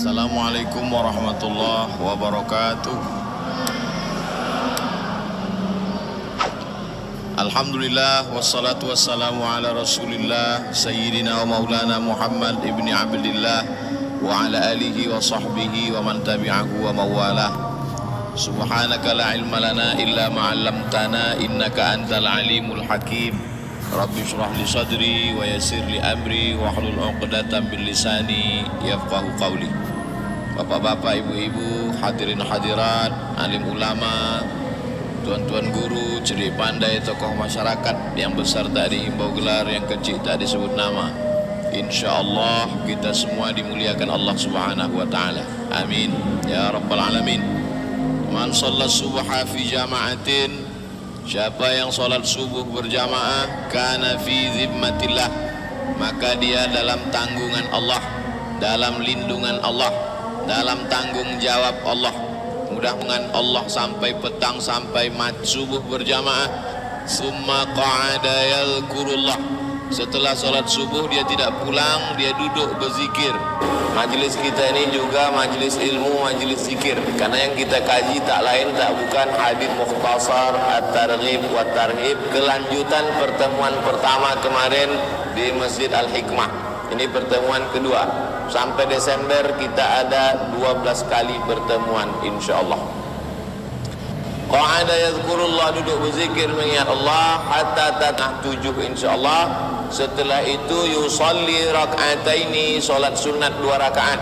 Assalamualaikum warahmatullahi wabarakatuh. Alhamdulillah wassalatu wassalamu ala rasulillah Sayyidina wa maulana Muhammad ibni Abdillah wa ala alihi wa sahbihi wa man tabi'ahu wa mawalah. Subhanaka la ilma lana illa ma'allamtana innaka antal alimul hakim. Rabbi shrah li sadri wa yassir li amri wa hlul 'uqdatam bil lisani yafqahu qawli. Bapak-bapak, ibu-ibu, hadirin hadirat, alim ulama, tuan-tuan guru, cerdik pandai, tokoh masyarakat, yang besar tak dihimbau gelar, yang kecil tak disebut nama. InsyaAllah kita semua dimuliakan Allah subhanahu wa ta'ala. Amin ya rabbal alamin. Man sholat subha fi jama'atin, siapa yang sholat subuh berjamaah, kana fi zimmatillah, maka dia dalam tanggungan Allah, dalam lindungan Allah, dalam tanggung jawab Allah. Mudah-mudahan Allah sampai petang, sampai subuh berjamaah. Summa qa'ada yadhkurullah, setelah sholat subuh dia tidak pulang, dia duduk berzikir. Majlis kita ini juga majlis ilmu, majlis zikir, karena yang kita kaji tak lain tak bukan hadits mukhtasar at-targhib wa tarhib, kelanjutan pertemuan pertama kemarin di Masjid Al-Hikmah. Ini pertemuan kedua. Sampai Desember kita ada 12 kali pertemuan insyaallah. Qa'ada yadhkurullah, duduk berzikir mengingat Allah hatta tatah 7 insyaallah. Setelah itu yusalli rak'ataini, solat sunat 2 rakaat.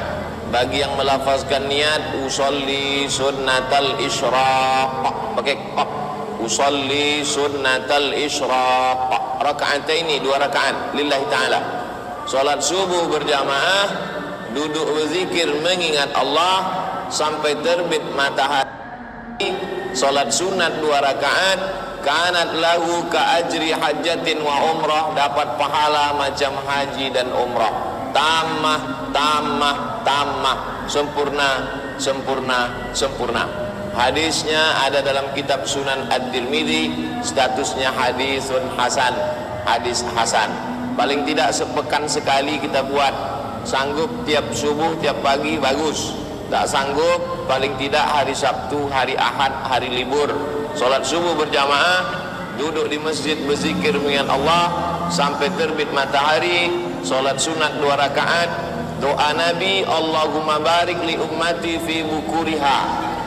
Bagi yang melafazkan niat usalli sunnatal isyraq, pakai qaf, usalli sunnatal isyraq, rak'ataini 2 rakaat lillahi ta'ala. Solat subuh berjamaah, duduk berzikir mengingat Allah sampai terbit matahari. Solat sunat 2 rakaat, kanat lahu ka ajri hajjatin wa umrah, dapat pahala macam haji dan umrah. Tamah, tamah, tamah, sempurna, sempurna, sempurna. Hadisnya ada dalam kitab Sunan At-Tirmidzi, statusnya hadisun hasan, hadis hasan. Paling tidak sepekan sekali kita buat. Sanggup tiap subuh, tiap pagi, bagus. Tak sanggup, paling tidak hari Sabtu, hari Ahad, hari libur, solat subuh berjamaah, duduk di masjid berzikir mengingat Allah sampai terbit matahari. Solat sunat 2 rakaat, doa Nabi, Allahumma barik li ummati fi bukuriha,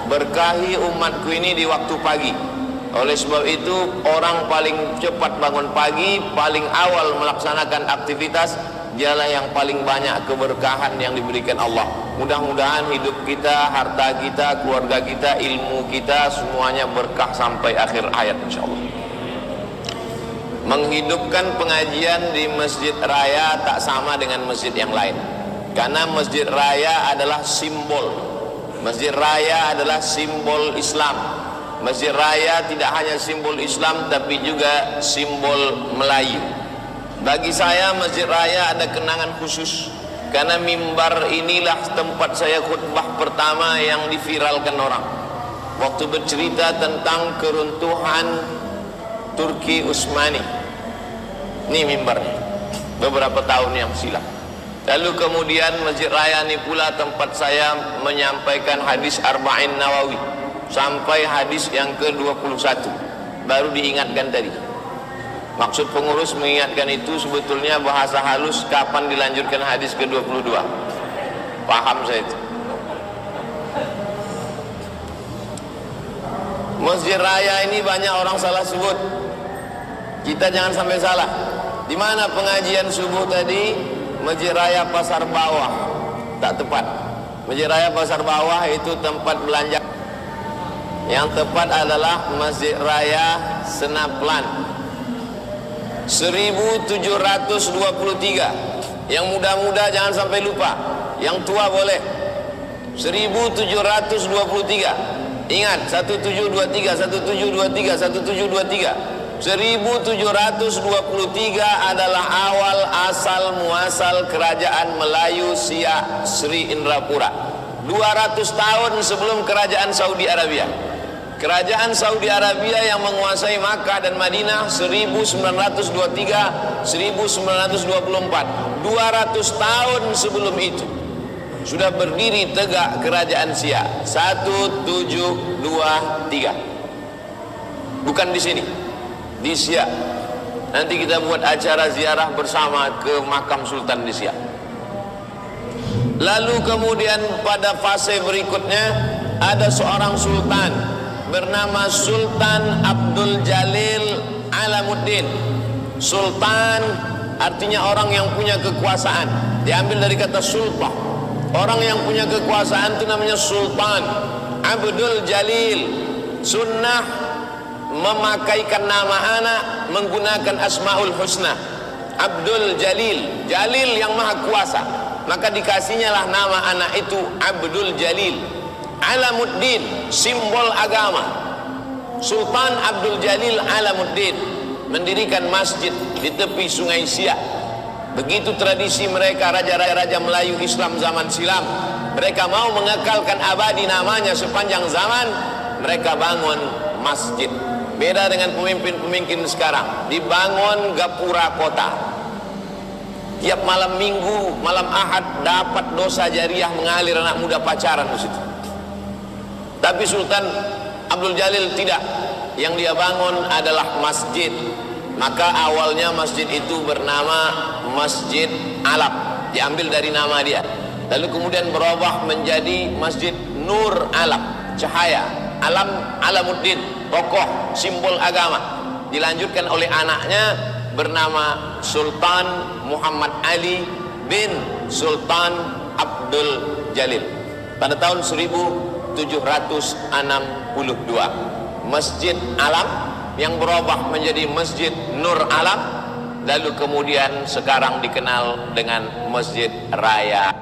berkahi umatku ini di waktu pagi. Oleh sebab itu, orang paling cepat bangun pagi, paling awal melaksanakan aktivitas, dialah yang paling banyak keberkahan yang diberikan Allah. Mudah-mudahan hidup kita, harta kita, keluarga kita, ilmu kita, semuanya berkah sampai akhir hayat insyaallah. Menghidupkan pengajian di masjid raya tak sama dengan masjid yang lain, karena masjid raya adalah simbol. Masjid raya adalah simbol Islam. Masjid raya tidak hanya simbol Islam tapi juga simbol Melayu. Bagi saya masjid raya ada kenangan khusus, karena mimbar inilah tempat saya khutbah pertama yang diviralkan orang. Waktu bercerita tentang keruntuhan Turki Utsmani. Ini mimbarnya beberapa tahun yang silam. Lalu kemudian masjid raya ini pula tempat saya menyampaikan hadis Arba'in Nawawi sampai hadis yang ke-21 baru diingatkan tadi. Maksud pengurus mengingatkan itu sebetulnya bahasa halus, kapan dilanjutkan hadis ke-22. Paham saya itu. Masjid raya ini banyak orang salah sebut. Kita jangan sampai salah. Di mana pengajian subuh tadi? Masjid raya Pasar Bawah. Tak tepat. Masjid raya Pasar Bawah itu tempat belanja. Yang tepat adalah Masjid Raya Senaplan 1723. Yang muda-muda jangan sampai lupa, yang tua boleh. 1723. Ingat, 1723, 1723, 1723. 1723 adalah awal asal muasal kerajaan Melayu Siak Sri Indrapura. 200 tahun sebelum kerajaan Saudi Arabia. Kerajaan Saudi Arabia yang menguasai Makkah dan Madinah 1923 1924, 200 tahun sebelum itu. sudah berdiri tegak kerajaan Siak. 1723. Bukan di sini, di Siak. Nanti kita buat acara ziarah bersama ke makam Sultan di Siak. Lalu kemudian pada fase berikutnya ada seorang sultan bernama Sultan Abdul Jalil Alamuddin. Sultan artinya orang yang punya kekuasaan, diambil dari kata sultah. Orang yang punya kekuasaan itu namanya sultan. Abdul Jalil. Sunnah memakaikan nama anak menggunakan asmaul husna. Abdul Jalil, Jalil yang maha kuasa, maka dikasihnya lah nama anak itu Abdul Jalil. Alamuddin, simbol agama. Sultan Abdul Jalil Alamuddin mendirikan masjid di tepi sungai Siak. Begitu tradisi mereka, raja-raja Melayu Islam zaman silam. Mereka mau mengekalkan abadi namanya sepanjang zaman, mereka bangun masjid. Beda dengan pemimpin-pemimpin sekarang, dibangun gapura kota. Tiap malam minggu, malam ahad dapat dosa jariah mengalir anak muda pacaran di situ. Tapi Sultan Abdul Jalil tidak. Yang dia bangun adalah masjid. Maka awalnya masjid itu bernama Masjid Alam, diambil dari nama dia. Lalu kemudian berubah menjadi Masjid Nur Alam, cahaya. Alam, Alamuddin, tokoh simbol agama. Dilanjutkan oleh anaknya bernama Sultan Muhammad Ali bin Sultan Abdul Jalil pada tahun 1762. Masjid Alam yang berubah menjadi Masjid Nur Alam, lalu kemudian sekarang dikenal dengan Masjid Raya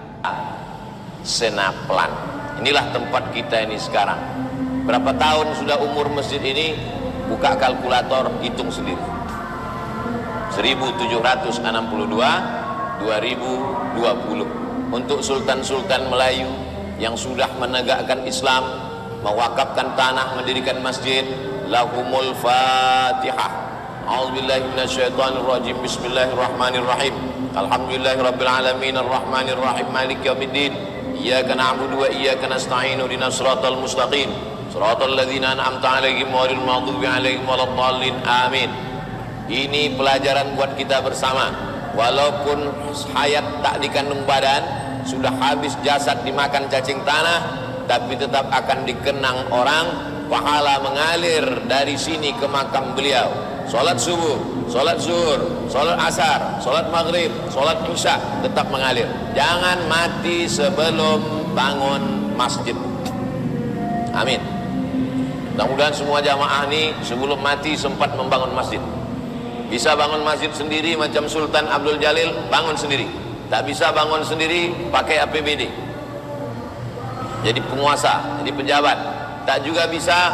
Senaplan. Inilah tempat kita ini sekarang. Berapa tahun sudah umur masjid ini? Buka kalkulator, hitung sendiri. 1762, 2020. Untuk sultan-sultan Melayu yang sudah menegakkan Islam, mewakafkan tanah, mendirikan masjid, lahumul Fatihah. A'udzubillahi minasyaitonirrajim. Bismillahirrahmanirrahim. Alhamdulillahirabbil alamin arrahmanirrahim maliki yaumiddin. Iyyaka na'budu wa iyyaka nasta'in ihdinas siratal mustaqim. Shiratal ladzina an'amta 'alaihim ghairil maghdubi 'alaihim waladdallin. Amin. Ini pelajaran buat kita bersama. Walaupun hayat tak dikandung badan, sudah habis jasad dimakan cacing tanah, tapi tetap akan dikenang orang. Pahala mengalir dari sini ke makam beliau. Salat subuh, salat zuhur, salat asar, salat maghrib, salat isya tetap mengalir. Jangan mati sebelum bangun masjid. Amin. Mudah-mudahan semua jamaah ini sebelum mati sempat membangun masjid. Bisa bangun masjid sendiri macam Sultan Abdul Jalil, bangun sendiri. Tak bisa bangun sendiri, pakai APBD. Jadi penguasa, jadi pejabat. Tak juga bisa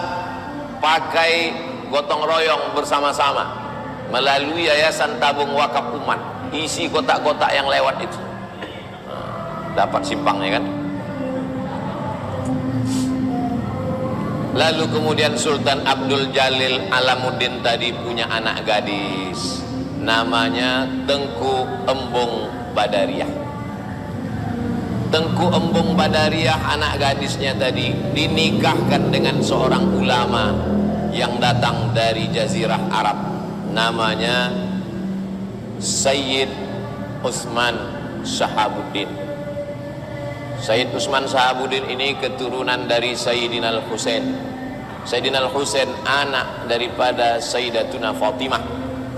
pakai gotong royong bersama-sama melalui Yayasan Tabung Wakaf Umat. Isi kotak-kotak yang lewat itu, dapat simpangnya kan. Lalu kemudian Sultan Abdul Jalil Alamuddin tadi punya anak gadis, namanya Tengku Embung Badariah. Tengku Embung Badariah, anak gadisnya tadi, dinikahkan dengan seorang ulama yang datang dari Jazirah Arab, namanya Sayyid Utsman Shahabuddin. Sayyid Utsman Shahabuddin ini keturunan dari Sayyidina Al-Husain. Sayyidina Al-Husain anak daripada Sayyidatuna Fatimah.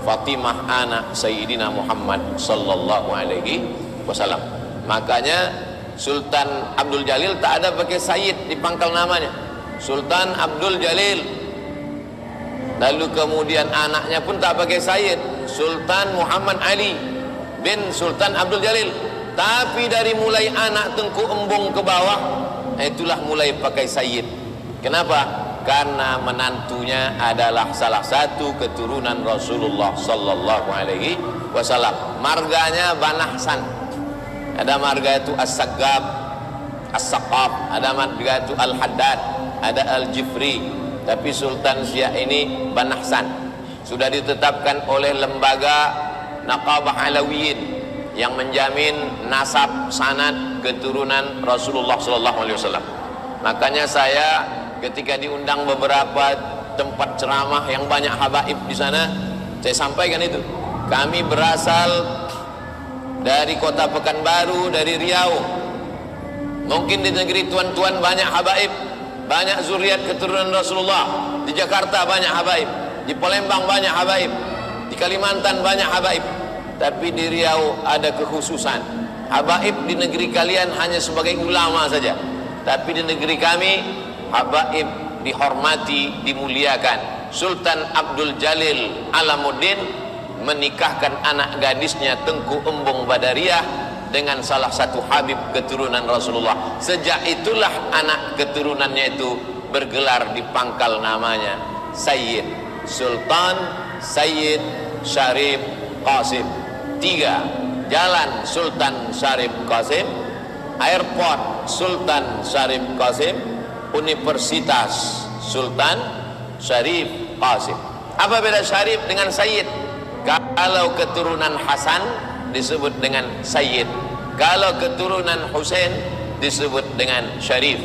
Fatimah anak Sayyidina Muhammad sallallahu alaihi wasallam. Makanya Sultan Abdul Jalil tak ada pakai Sayyid di pangkal namanya, Sultan Abdul Jalil. Lalu kemudian anaknya pun tak pakai Sayyid, Sultan Muhammad Ali bin Sultan Abdul Jalil. Tapi dari mulai anak Tengku Embung ke bawah, itulah mulai pakai Sayyid. Kenapa? Karena menantunya adalah salah satu keturunan Rasulullah sallallahu alaihi wasallam. Marganya Banahsan. Ada marga itu As-Saggab, As-Saqaf, ada marga itu Al-Haddad, ada Al-Jifri. Tapi Sultan Siak ini Banahsan. Sudah ditetapkan oleh lembaga Naqabah Alawiyin yang menjamin nasab sanad keturunan Rasulullah sallallahu alaihi wasallam. Makanya saya ketika diundang beberapa tempat ceramah yang banyak habaib di sana, saya sampaikan itu. Kami berasal dari kota Pekanbaru, dari Riau. Mungkin di negeri tuan-tuan banyak habaib, banyak zuriat keturunan Rasulullah. Di Jakarta banyak habaib, di Palembang banyak habaib, di Kalimantan banyak habaib. Tapi di Riau ada kekhususan. Habaib di negeri kalian hanya sebagai ulama saja, tapi di negeri kami habaib dihormati, dimuliakan. Sultan Abdul Jalil Alamuddin menikahkan anak gadisnya Tengku Embong Badariah dengan salah satu habib keturunan Rasulullah. Sejak itulah anak keturunannya itu bergelar di pangkal namanya Sayyid, Sultan Sayyid Syarif Qasim. 3. Jalan Sultan Syarif Qasim, airport Sultan Syarif Qasim, Universitas Sultan Syarif Qasim. Apa beda Syarif dengan Sayyid? Kalau keturunan Hasan disebut dengan Sayyid, kalau keturunan Husain disebut dengan Syarif.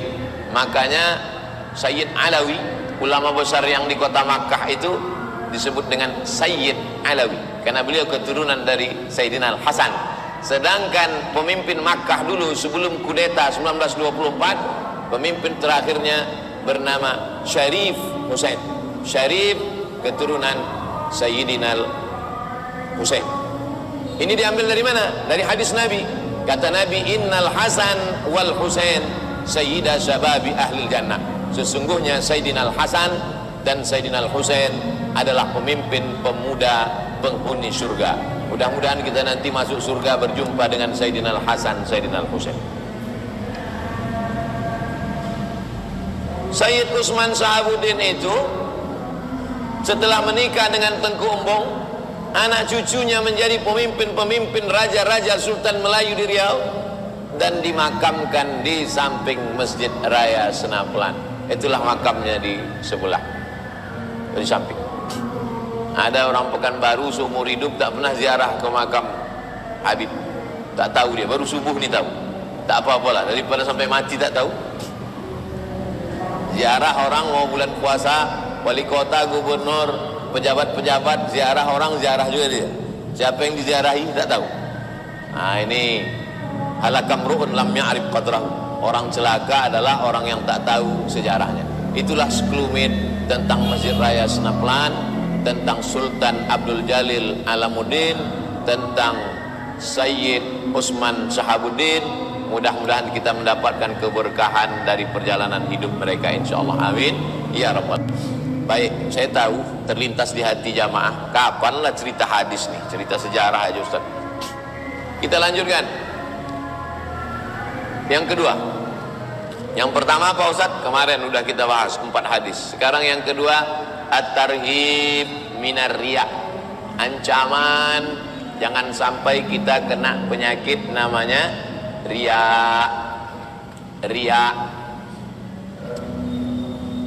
Makanya Sayyid Alawi, ulama besar yang di kota Makkah itu disebut dengan Sayyid Alawi, karena beliau keturunan dari Sayyidina Al-Hasan. Sedangkan pemimpin Makkah dulu sebelum kudeta 1924, pemimpin terakhirnya bernama Syarif Husain. Syarif keturunan Sayyidina Husain. Ini diambil dari mana? Dari hadis Nabi. Kata Nabi, innal Hasan wal Husain sayyida syababi ahlil jannah. Sesungguhnya Sayyidina Al-Hasan dan Sayyidina Al-Husain adalah pemimpin pemuda penghuni surga. Mudah-mudahan kita nanti masuk surga berjumpa dengan Sayyidina Al-Hasan, Sayyidina Al-Husain. Sayyid Utsman Sahabuddin itu setelah menikah dengan Tengku Embong, anak cucunya menjadi pemimpin-pemimpin raja-raja Sultan Melayu di Riau dan dimakamkan di samping Masjid Raya Senaplan. Itulah makamnya di sebelah, di samping. Ada orang Pekanbaru seumur hidup tak pernah ziarah ke makam Habib. Tak tahu dia, baru subuh ni tahu. Tak apa-apalah, daripada sampai mati tak tahu. Ziarah orang mau bulan puasa, wali kota, gubernur, pejabat-pejabat, ziarah orang, ziarah juga dia. Siapa yang diziarahi tak tahu. Nah ini halakam ru'un lam ya'rif qadrahu. Orang celaka adalah orang yang tak tahu sejarahnya. Itulah sekelumit tentang Masjid Raya Senaplan, tentang Sultan Abdul Jalil Alamuddin, tentang Sayyid Utsman Sahabuddin. Mudah-mudahan kita mendapatkan keberkahan dari perjalanan hidup mereka, insyaallah. Amin ya rabbal. Baik, saya tahu terlintas di hati jamaah, kapanlah cerita hadis nih, cerita sejarah aja Ustaz. Kita lanjutkan. Yang kedua, yang pertama apa Ustaz? Kemarin udah kita bahas 4 hadis. Sekarang yang kedua, at-tarhib minar riya. Ancaman jangan sampai kita kena penyakit namanya riya. Riya.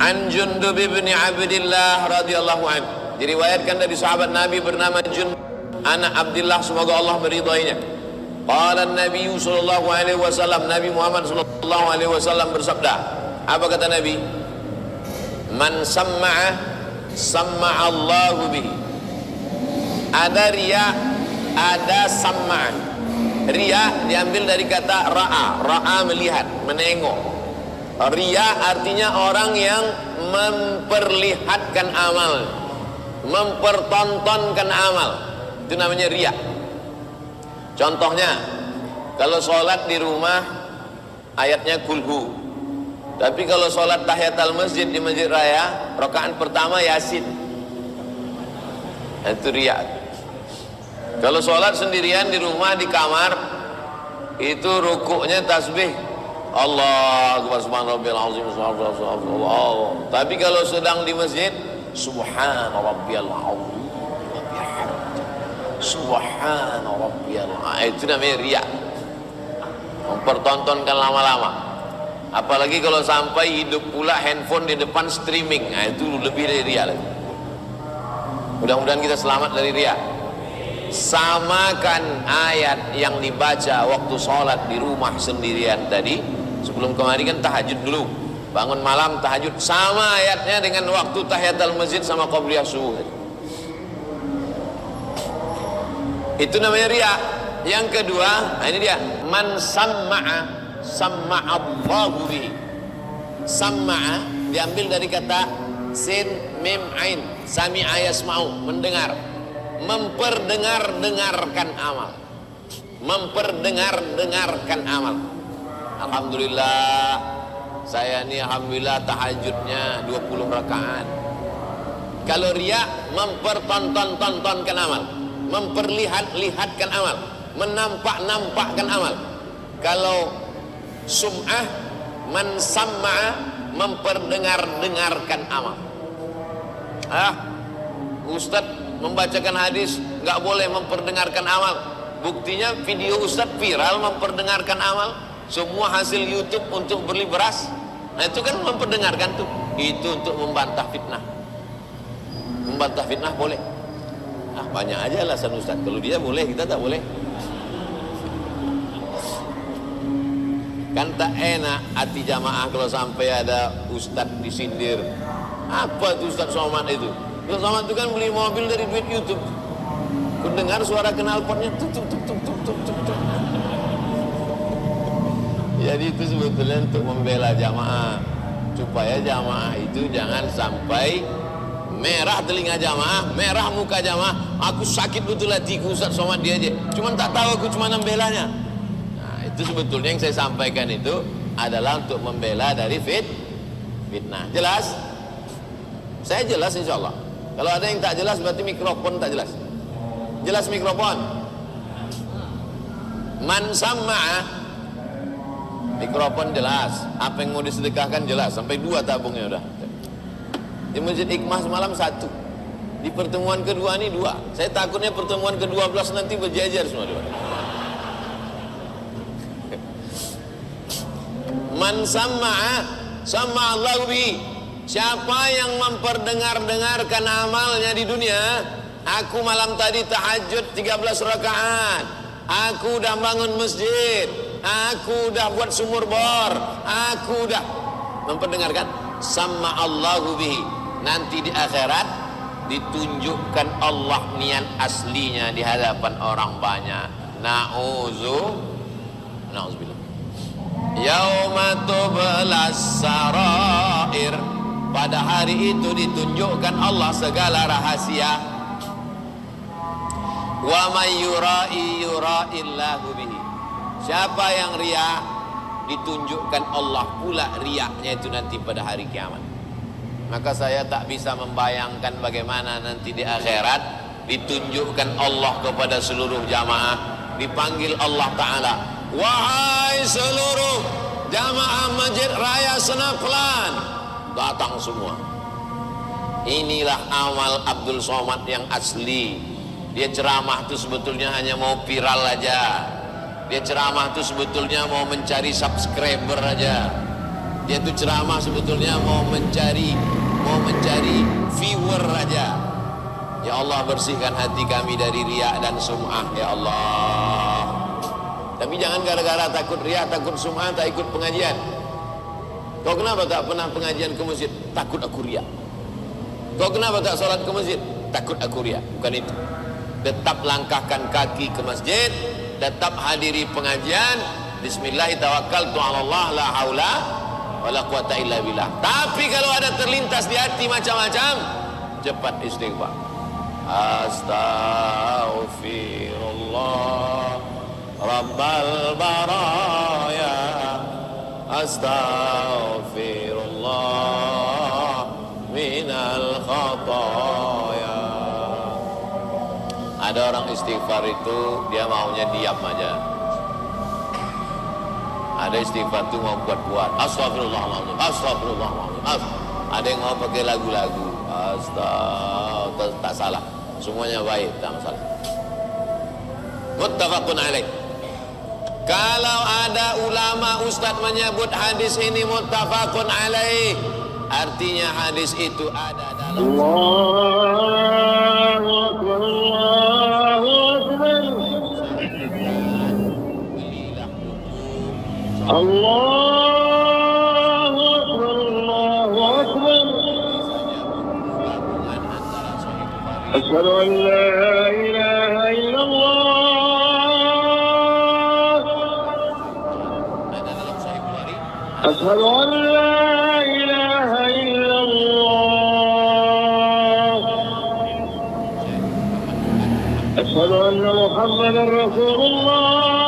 An Jundub bin Abdillah radhiyallahu anhu, diriwayatkan dari sahabat Nabi bernama Jundub anak Abdillah, semoga Allah meridhoinya. Qala Nabi sallallahu alaihi wasallam, Nabi Muhammad sallallahu alaihi wasallam bersabda. Apa kata Nabi? Man samma'a samma'a Allahu bihi. Ada riya, ada samma'a. Riya diambil dari kata ra'a. Ra'a melihat, menengok. Riya artinya orang yang memperlihatkan amal, mempertontonkan amal. Itu namanya riya. Contohnya, kalau sholat di rumah ayatnya kulhu, tapi kalau sholat tahiyatul masjid di masjid raya, rakaat pertama yasin. Itu riya. Kalau sholat sendirian di rumah di kamar, itu rukuknya tasbih Allah Akbar subhanarabbiyal azim subhanallah. Tapi kalau sedang di masjid, subhanarabbiyal azim subhana rabbiyal a'la. Itu namanya riya, mempertontonkan lama-lama. Apalagi kalau sampai hidup pula handphone di depan streaming, nah itu lebih dari riya lagi. Mudah-mudahan kita selamat dari riya. samakan ayat yang dibaca waktu sholat di rumah sendirian tadi. Sebelum kemari kan tahajud dulu, bangun malam tahajud, sama ayatnya dengan waktu tahiyatul masjid sama qabliyah subuh. Itu namanya riya. Yang kedua, ini dia, man samma'a samma'allahu bihi. Samma'a diambil dari kata sin mim ain, sami'a yasma'u, mendengar, memperdengar-dengarkan amal, memperdengar-dengarkan amal. Alhamdulillah, saya ini alhamdulillah tahajudnya 20 rakaat. Kalau riya, mempertonton-tontonkan amal, memperlihat-lihatkan amal, menampak-nampakkan amal. Kalau sum'ah, man samma'a, memperdengar-dengarkan amal. Ustaz membacakan hadis nggak boleh memperdengarkan amal. Buktinya video Ustaz viral memperdengarkan amal. Semua hasil YouTube untuk beli beras. Nah itu kan memperdengarkan tuh. Itu untuk membantah fitnah. Membantah fitnah boleh. Banyak aja alasan Ustaz. Kalau dia boleh, kita tak boleh. Kan tak enak hati jamaah kalau sampai ada Ustaz disindir. Apa tuh Ustaz Somad itu? Ustaz Somad itu kan beli mobil dari duit YouTube. Ku dengar suara knalpotnya tuk tuk tuk tuk tuk tuk tuk. Jadi itu sebetulnya untuk membela jamaah, supaya jamaah itu jangan sampai merah telinga jamaah, merah muka jamaah. Aku sakit betul hatiku Ustaz Somad dia aja, cuman tak tahu aku cuma membelanya. Nah itu sebetulnya yang saya sampaikan itu adalah untuk membela dari fitnah. Jelas? Saya jelas insya Allah. Kalau ada yang tak jelas berarti mikrofon tak jelas. Jelas mikrofon. Man samma'a, mikrofon jelas. Apa yang mau disedekahkan jelas. Sampai 2 tabungnya udah. Di Masjid Hikmah semalam 1. Di pertemuan kedua ini 2. Saya takutnya pertemuan ke-12 nanti berjajar semua 2. Man samma'a samma'allahu bihi. Siapa yang memperdengar-dengarkan amalnya di dunia. Aku malam tadi tahajud 13 rakaat. Aku udah bangun masjid. Aku udah buat sumur bor. Aku udah memperdengarkan. Samma'allahu bihi. Nanti di akhirat ditunjukkan Allah niat aslinya di hadapan orang banyak. Na'udzubillah. Yauma tublas sarair. Pada hari itu ditunjukkan Allah segala rahasia. Wa may yura'i yura'illahu bihi. Siapa yang riya, ditunjukkan Allah pula riyaknya itu nanti pada hari kiamat. Maka saya tak bisa membayangkan bagaimana nanti di akhirat ditunjukkan Allah kepada seluruh jamaah, dipanggil Allah Ta'ala, wahai seluruh jamaah Masjid Raya Senaplan, datang semua. Inilah amal Abdul Somad yang asli. Dia ceramah itu sebetulnya hanya mau viral aja. Dia ceramah itu sebetulnya mau mencari subscriber aja. Dia itu ceramah sebetulnya mau mencari viewer aja. Ya Allah, bersihkan hati kami dari riya dan sum'ah ya Allah. Tapi jangan gara-gara takut riya, takut sum'ah tak ikut pengajian. Kau kenapa tak pernah pengajian ke masjid? Takut aku riya. Kau kenapa tak sholat ke masjid? Takut aku riya. Bukan itu. Tetap langkahkan kaki ke masjid, tetap hadiri pengajian. Bismillahirrahmanirrahim, la haula wala quwata illa billah. Tapi kalau ada terlintas di hati macam-macam, cepat istighfar. Astaghfirullah Rabbal baraya, astaghfirullah minal khataya. Ada orang istighfar itu dia maunya diam aja. Ada istighfar itu mau buat-buat. Astagfirullahaladzim, astagfirullahaladzim. Ada yang mau pakai lagu-lagu. Astagfirullah, tak salah. Semuanya baik, tak masalah. Muttafaqun alaih. Kalau ada ulama ustaz menyebut hadis ini muttafaqun alaih, artinya hadis itu ada dalam Allahu Akbar, Allahu Akbar. Asyhadu an la ilaha illallah. Asyhadu an la ilaha illallah. Asyhadu anna Muhammadan Rasulullah.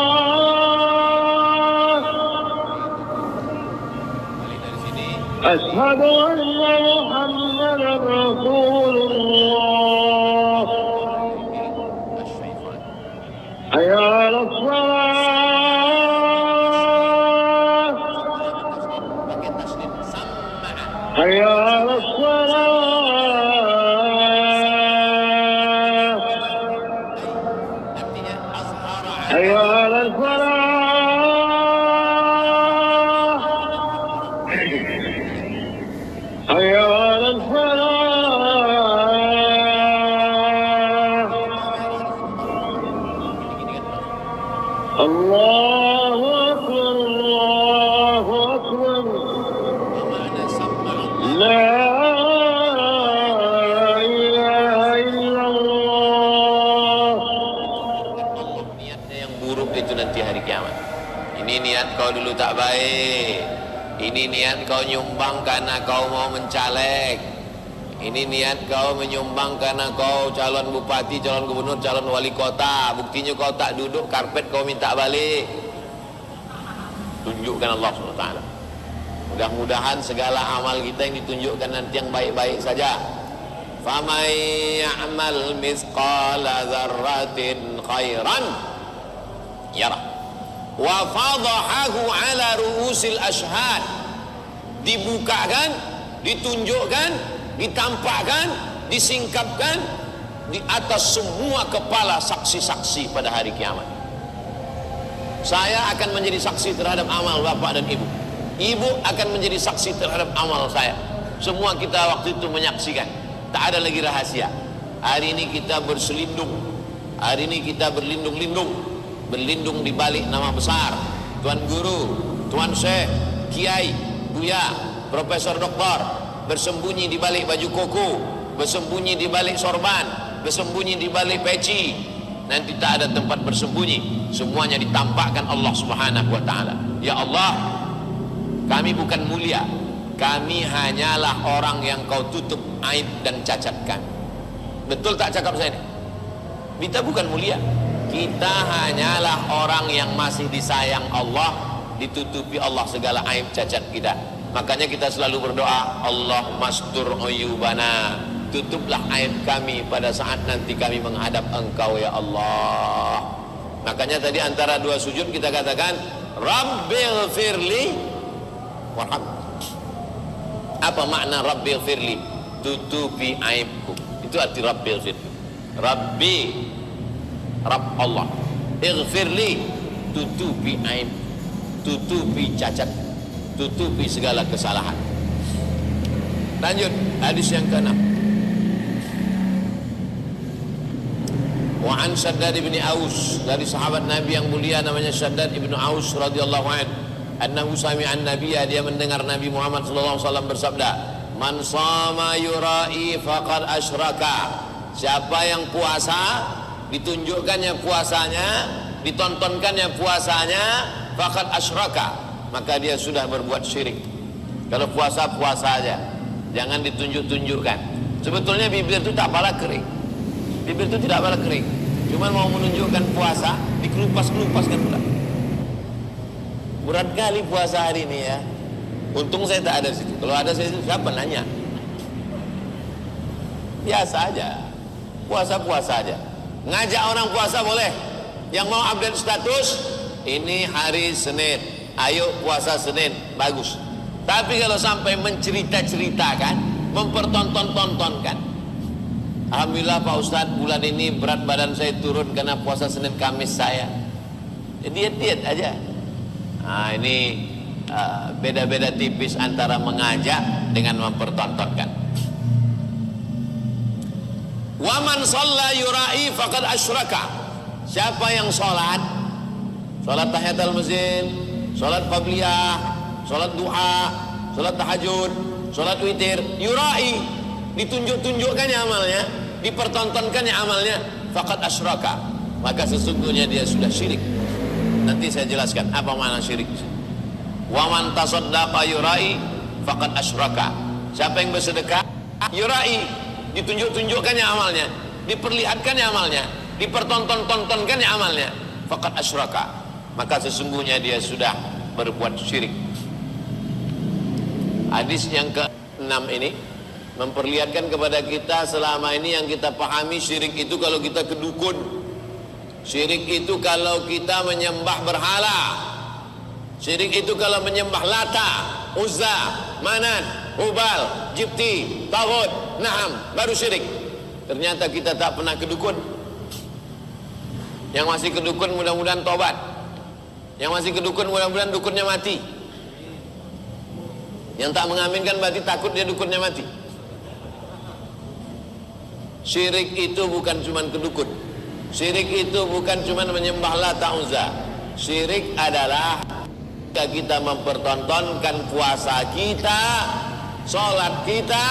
أشهد أن محمدا رسول الله. حي على الصلاة. حي على الصلاة. حي على الفلاح. حي على الفلاح. الله أكبر، الله أكبر. لا إله إلا الله. Niatnya yang buruk itu nanti hari kiamat. Ini niat kau dulu tak baik. Ini niat kau nyumbang karena kau mau mencaleg. Ini niat kau menyumbang karena kau calon bupati, calon gubernur, calon wali kota. Buktinya kau tak duduk, karpet kau minta balik. Tunjukkan Allah SWT. Mudah-mudahan segala amal kita yang ditunjukkan nanti yang baik-baik saja. فَمَنْ يَعْمَلْ مِثْقَالَ ذَرَّةٍ خَيْرًا يَرَهُ وَفَضَحَهُ عَلَى رُؤُوسِ الْأَشْهَادِ. Dibukakan, ditunjukkan, ditampakkan, disingkapkan di atas semua kepala saksi-saksi pada hari kiamat. Saya akan menjadi saksi terhadap amal bapak dan ibu. Ibu akan menjadi saksi terhadap amal saya. Semua kita waktu itu menyaksikan. Tak ada lagi rahasia. Hari ini kita berselindung. Hari ini kita berlindung-lindung. Berlindung di balik nama besar Tuan Guru, Tuan Syekh, Kiai, Buya, Profesor Doktor. Bersembunyi di balik baju koko, bersembunyi di balik sorban, bersembunyi di balik peci. Nanti tak ada tempat bersembunyi. Semuanya ditampakkan Allah Subhanahu wa ta'ala. Ya Allah, kami bukan mulia. Kami hanyalah orang yang kau tutup aib dan cacatkan. Betul tak cakap saya ini? Kita bukan mulia. Kita hanyalah orang yang masih disayang Allah, ditutupi Allah segala aib cacat kita. Makanya kita selalu berdoa, Allah mastur uyubana, tutuplah aib kami pada saat nanti kami menghadap Engkau ya Allah. Makanya tadi antara dua sujud kita katakan Rabbil firli warham. Apa makna Rabbil firli? Tutupi aibku. Itu arti Rabbil firli. Rabbi, Rabb Allah. Ighfirli, tutupi aib, tutupi cacat, tutupi segala kesalahan. Lanjut hadis yang ke-6. Wa an Shaddad bin Aus, dari sahabat Nabi yang mulia namanya Shaddad bin Aus radhiyallahu anhu, annahu sami'an nabiyya, dia mendengar Nabi Muhammad sallallahu alaihi wasallam bersabda, man shama yura'i faqad asyraka. Siapa yang puasa, ditunjukkannya puasanya, ditontonkannya puasanya, faqad asyraka, maka dia sudah berbuat syirik. Kalau puasa, puasa aja, jangan ditunjuk-tunjukkan. Sebetulnya bibir itu tak pala kering. Bibir itu tidak pala kering, cuma mau menunjukkan puasa, dikelupas-kelupaskan pula. Berat kali puasa hari ini ya. Untung saya tak ada di situ. Kalau ada saya siapa nanya? Biasa aja, puasa-puasa aja. Ngajak orang puasa boleh. Yang mau update status, ini hari Senin, ayo puasa Senin, bagus. Tapi kalau sampai mencerita-ceritakan, mempertonton-tontonkan, alhamdulillah Pak Ustadz, bulan ini berat badan saya turun karena puasa Senin Kamis saya. Diet-diet aja. Nah ini beda-beda tipis antara mengajak dengan mempertontonkan. Waman shalla yura'i faqad asyraka. Siapa yang sholat tahiyatul masjid, Salat qabliyah, salat duha, salat tahajud, salat witir, yurai, ditunjuk-tunjukkannya amalnya, dipertontonkannya amalnya, faqad asyraka, maka sesungguhnya dia sudah syirik. Nanti saya jelaskan apa makna syirik. Wa man tasaddaqa yurai faqad asyraka. Siapa yang bersedekah yurai, ditunjuk-tunjukkannya amalnya, diperlihatkannya amalnya, dipertonton-tontonkannya amalnya, faqad asyraka, maka sesungguhnya dia sudah berbuat syirik. Hadis yang ke-6 ini memperlihatkan kepada kita selama ini yang kita pahami syirik itu kalau kita ke dukun, syirik itu kalau kita menyembah berhala, syirik itu kalau menyembah Lata, Uzza, Manat, Hubal, Jibti, Taghut, Naham, baru syirik. Ternyata kita tak pernah ke dukun. Yang masih ke dukun mudah-mudahan tobat. Yang masih ke dukun mudah-mudahan dukunnya mati. Yang tak mengaminkan berarti takut dia dukunnya mati. Syirik itu bukan cuma ke dukun. Syirik itu bukan cuma menyembah Lata, Uzza. Syirik adalah jika kita mempertontonkan puasa kita, sholat kita,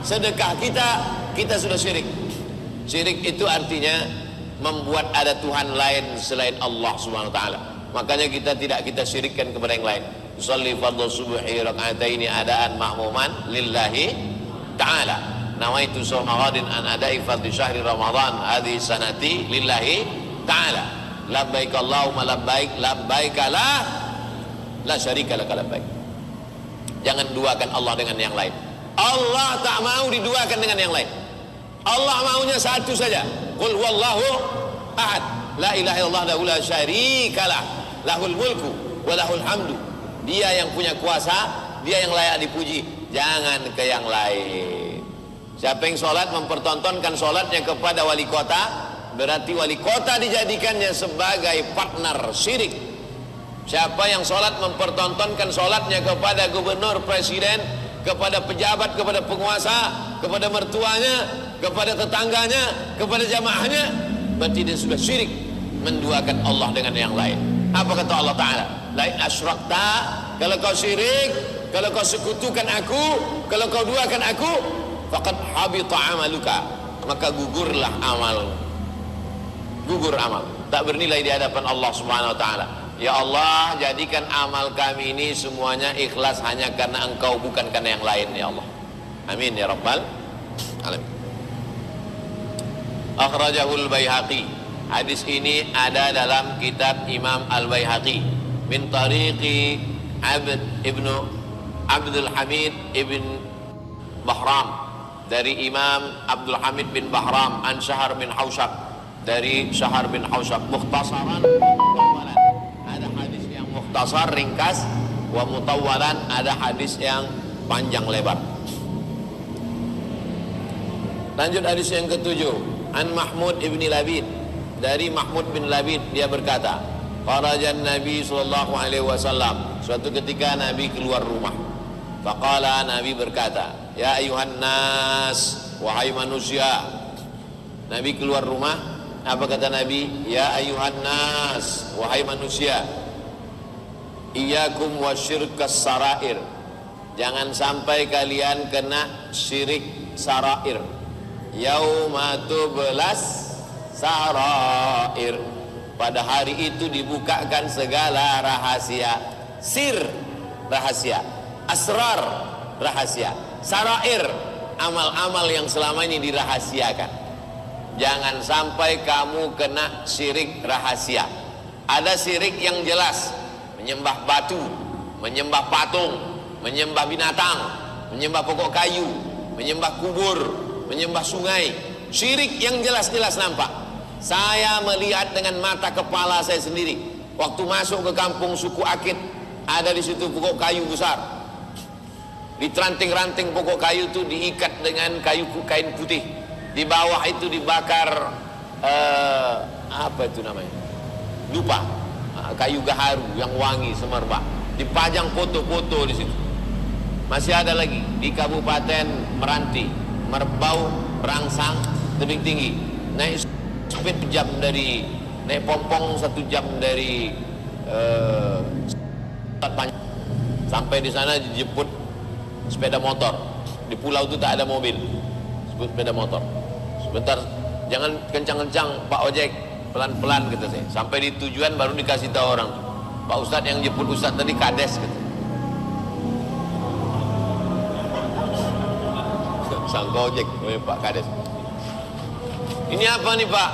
sedekah kita, kita sudah syirik. Syirik itu artinya membuat ada Tuhan lain selain Allah Subhanahu wa taala. Makanya kita tidak kita syirikkan kepada yang lain. Sholli fardhu subhi raka'ataini adaan ma'muman lillahi ta'ala. Nawaitu shawma ghadin an ada'i fardhi syahri Ramadan hadhihi sanati lillahi ta'ala. Labbaik Allahumma labbaik, labbaik la syarika laka labbaik. Jangan duakan Allah dengan yang lain. Allah tak mau diduakan dengan yang lain. Allah maunya satu saja. Qul huwallahu ahad. La ilaha illallah la syarikalah. Lahul mulku wa lahul hamdu. Dia yang punya kuasa, dia yang layak dipuji. Jangan ke yang lain. Siapa yang sholat mempertontonkan sholatnya kepada wali kota, berarti wali kota dijadikannya sebagai partner syirik. Siapa yang sholat mempertontonkan sholatnya kepada gubernur, presiden, kepada pejabat, kepada penguasa, kepada mertuanya, kepada tetangganya, kepada jamaahnya, berarti dia sudah syirik, menduakan Allah dengan yang lain. Apa kata Allah Ta'ala? Lain asyrakta, kalau kau syirik, kalau kau sekutukan aku, kalau kau duakan aku, faqad habita amaluka, maka gugurlah amal, gugur amal, tak bernilai di hadapan Allah Subhanahu wa taala. Ya Allah, jadikan amal kami ini semuanya ikhlas hanya karena Engkau, bukan karena yang lain, ya Allah. Amin ya rabbal alamin. Akhrajahul Baihaqi. Hadis ini ada dalam kitab Imam Al-Baihaqi min tariqi Abdul Hamid ibn Bahram, dari Imam Abdul Hamid bin Bahram an Syahar bin Hausyab, dari Syahar bin Hausyab, mukhtasaran mutawwalan. Ada hadis yang mukhtasar ringkas, wa mutawwalan ada hadis yang panjang lebar. Lanjut hadis yang ke-7, an Mahmud ibn Labid, dari Mahmud bin Labid, dia berkata, kharajan Nabi sallallahu alaihi wasallam, suatu ketika Nabi keluar rumah. Faqala, Nabi berkata, ya ayuhan nas, wahai manusia. Nabi keluar rumah, apa kata Nabi? Ya ayuhan nas, wahai manusia, iyyakum wasyirkas sarair, jangan sampai kalian kena syirik sarair. Yauma tublas sarair, pada hari itu dibukakan segala rahasia. Sir, rahasia. Asrar, rahasia. Sarair, amal-amal yang selama ini dirahasiakan. Jangan sampai kamu kena syirik rahasia. Ada syirik yang jelas, menyembah batu, menyembah patung, menyembah binatang, menyembah pokok kayu, menyembah kubur, menyembah sungai. Syirik yang jelas-jelas nampak. Saya melihat dengan mata kepala saya sendiri. Waktu masuk ke kampung suku Akit, ada di situ pokok kayu besar. Di ranting-ranting pokok kayu itu diikat dengan kain putih. Di bawah itu dibakar apa itu namanya? Dupa, kayu gaharu yang wangi semerbak. Dipajang foto-foto di situ. Masih ada lagi di Kabupaten Meranti, Merbau, Rangsang, Tebing Tinggi. Naik jam dari, naik pompong 1 jam dari panjang. Sampai di sana dijemput sepeda motor. Di pulau itu tak ada mobil, sepeda motor. Sebentar, jangan kencang-kencang Pak ojek, pelan-pelan kata saya. Sampai di tujuan baru dikasih tahu orang, Pak Ustadz yang jemput Ustadz tadi kades kata. Sangka ojek, Pak kades. Ini apa nih Pak?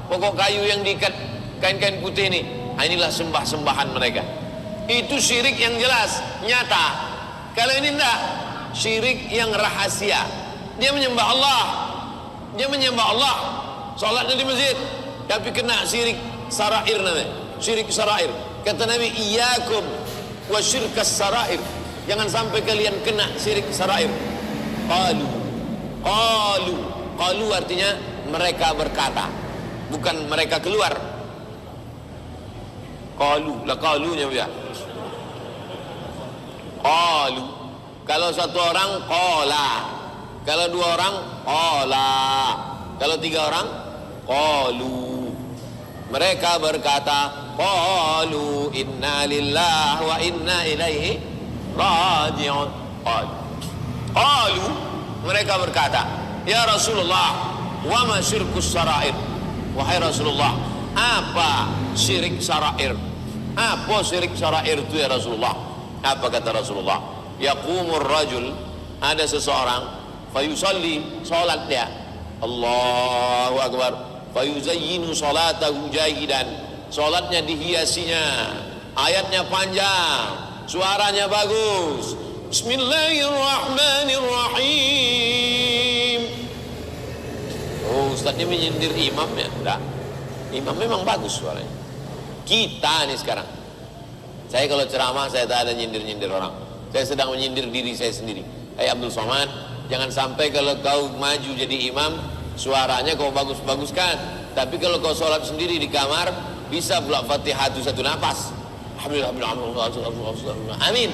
Pokok kayu yang diikat kain-kain putih ini. Nah, inilah sembah-sembahan mereka. Itu syirik yang jelas, nyata. Kalau ini enggak, syirik yang rahasia. Dia menyembah Allah, sholatnya di masjid, tapi kena syirik sarair namanya. Syirik sarair. Kata Nabi, iyyakum wa syirkas sarair. Jangan sampai kalian kena syirik sarair. Qalu artinya mereka berkata, bukan mereka keluar. Qalunya ya. Qalu. Kalau satu orang qala, kalau dua orang qala, kalau tiga orang qalu. Mereka berkata, qalu inna lillahi wa inna ilaihi raji'un. Qalu, mereka berkata, ya Rasulullah, wa ma syirkus sarair. Wahai Rasulullah, apa syirik sarair? Apa syirik sarair itu ya Rasulullah? Apa kata Rasulullah? Yaqumur rajul, ada seseorang, fayusalli, salat dia, Allahu Akbar, fayuzayyinu salatahu jahidan, salatnya dihiasinya, ayatnya panjang, suaranya bagus, Bismillahirrahmanirrahim. Oh, ustadznya menyindir imamnya? Enggak, imam memang bagus suaranya. Kita nih sekarang, saya kalau ceramah saya tak ada nyindir-nyindir orang, saya sedang menyindir diri saya sendiri. Hai Abdul Somad, jangan sampai kalau kau maju jadi imam suaranya kau bagus-baguskan, tapi kalau kau sholat sendiri di kamar bisa pula Fatihah itu satu nafas. Amin.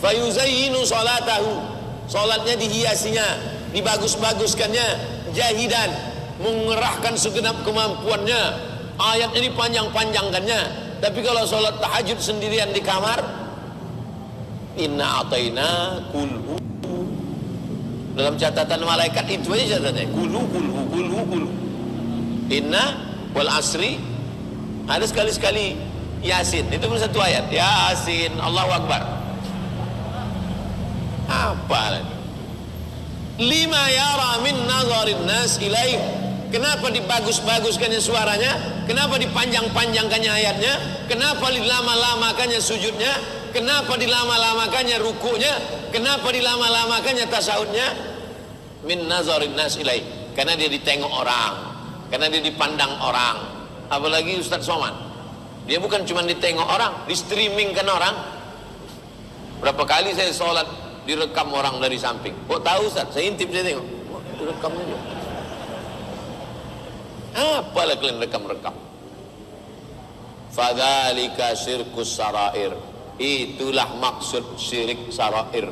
Fayuzayyinu salatahu, sholatnya dihiasinya, dibagus-baguskannya, jahidan, mengerahkan segenap kemampuannya, ayatnya dipanjang-panjangkannya. Tapi kalau sholat tahajud sendirian di kamar, inna ataina kulhu, dalam catatan malaikat itu aja catatannya, kulhu inna wal asri. Ada sekali-sekali Yasin, itu pun satu ayat, Yasin, Allahu Akbar. Apa lagi? Lima yara min nazarin nas ilaih. Kenapa dibagus-baguskannya suaranya? Kenapa dipanjang-panjangkannya ayatnya? Kenapa dilama-lamakannya sujudnya? Kenapa dilama-lamakannya rukunya? Kenapa dilama-lamakannya tasawufnya? Min nazarin nas ilaih. Karena dia ditengok orang, karena dia dipandang orang. Apalagi Ustaz Somad, dia bukan cuma ditengok orang, di streamingkan orang. Berapa kali saya sholat direkam orang dari samping. Kok tahu Ustaz? Saya intip, saya tengok. Direkam aja. Apalah kalian rekam-rekam? Fadzalika syirkus sarair. Itulah maksud syirik sarair.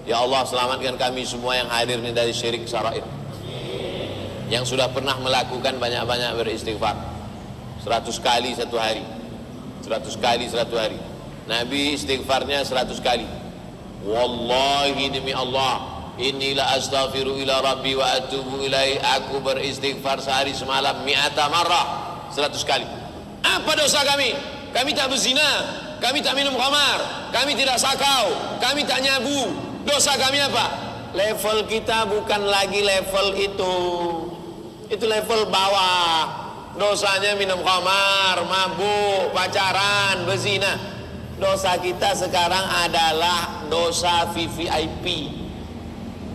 Ya Allah, selamatkan kami semua yang hadir ini dari syirik sarair. Yang sudah pernah melakukan banyak-banyak beristighfar. 100 kali satu hari. 100 kali 100 hari. Nabi istighfarnya 100 kali. Wallahi demi Allah, inilah astaghfiru ila rabbi wa atubu ilaih. Aku beristighfar sehari semalam mi'ata marrah, 100 kali. Apa dosa kami? Kami tak berzina, kami tak minum khamar, kami tidak sakau, kami tak nyabu. Dosa kami apa? Level kita bukan lagi level itu level bawah. Dosanya minum khamar, mabuk, pacaran, berzina. Dosa kita sekarang adalah dosa VVIP.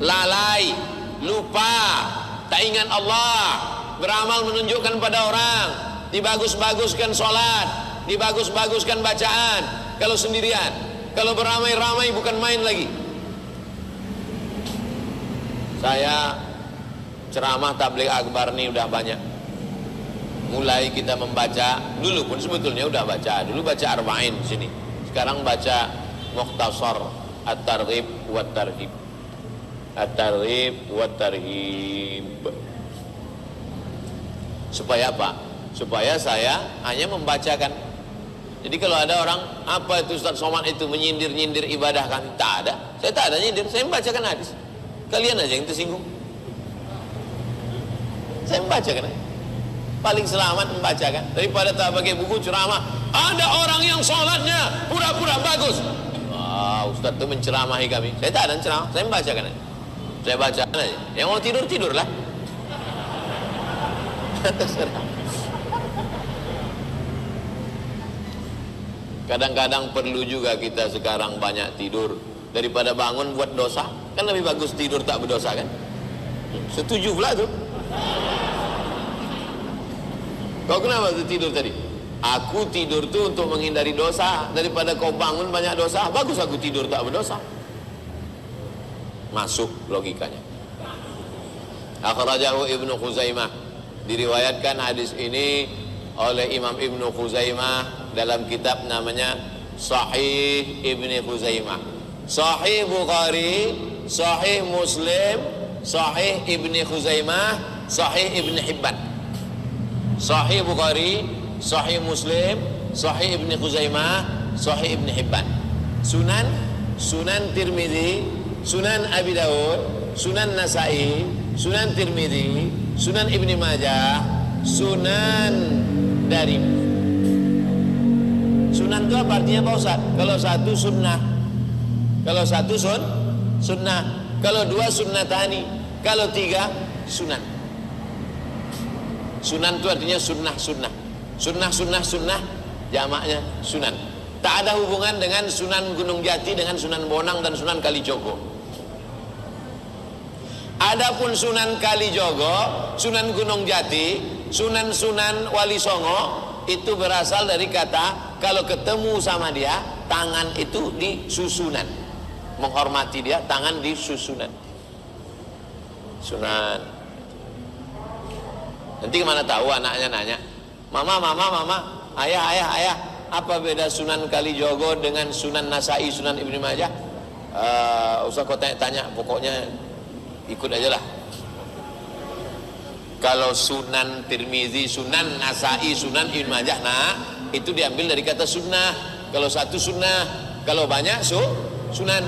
Lalai, lupa, tak ingat Allah, beramal menunjukkan pada orang, dibagus-baguskan sholat, dibagus-baguskan bacaan. Kalau sendirian, kalau beramai-ramai bukan main lagi. Saya ceramah tabligh akbar nih udah banyak. Mulai kita membaca, dulu pun sebetulnya udah baca, dulu baca arba'in di sini. Sekarang baca Mukhtasar At-Targhib wa Tarhib. At-Targhib wa Tarhib. Supaya apa? Supaya saya hanya membacakan Jadi kalau ada orang, apa itu Ustaz Somad itu menyindir-nyindir ibadah kami? Tak ada. Saya tak ada nyindir, saya membacakan hadis. Kalian aja yang tersinggung. Saya membacakan. Paling selamat membacakan daripada tak pakai buku ceramah. Ada orang yang sholatnya pura-pura bagus. Wah, Ustaz itu menceramahi kami. Saya tak ada ceramah, saya membacakan aja. Saya bacakan aja. Yang mau tidur, tidurlah. Terserah. Kadang-kadang perlu juga kita sekarang banyak tidur daripada bangun buat dosa. Kan lebih bagus tidur tak berdosa kan? Setuju pula tuh. Kau kenapa tuh tidur tadi? Aku tidur tuh untuk menghindari dosa. Daripada kau bangun banyak dosa, bagus aku tidur tak berdosa. Masuk logikanya. Akhrajahu Ibnu Khuzaimah. Diriwayatkan hadis ini oleh Imam Ibnu Khuzaimah dalam kitab namanya Sahih Ibnu Khuzaimah. Sahih Bukhari, Sahih Muslim, Sahih Ibnu Khuzaimah, Sahih Ibnu Hibban. Sahih Bukhari, Sahih Muslim, Sahih Ibnu Khuzaimah, Sahih Ibnu Hibban. Sunan Tirmidzi, Sunan Abi Daud, Sunan Nasai, Sunan Tirmidzi, Sunan Ibnu Majah, Sunan Darimi. Sunan itu apa artinya Pak Ustaz? Kalau satu sunnah, kalau satu sunnah, kalau dua sunnatani, kalau tiga sunan. Sunan itu artinya sunnah, sunnah, jamaknya sunan. Tak ada hubungan dengan Sunan Gunung Jati, dengan Sunan Bonang dan Sunan Kalijogo. Adapun Sunan Kalijogo, Sunan Gunung Jati, Sunan Wali Songo itu berasal dari kata kalau ketemu sama dia, tangan itu disusunan. Menghormati dia, tangan disusunan. Sunan. Nanti kemana tahu anaknya nanya, mama, ayah, apa beda Sunan Kalijogo dengan Sunan Nasai, Sunan Ibnu Majah? Usah kau tanya, pokoknya ikut aja lah. Kalau Sunan Tirmizi, Sunan Nasai, Sunan Ibnu Majah, nah itu diambil dari kata sunnah. Kalau satu sunnah, kalau banyak sunan.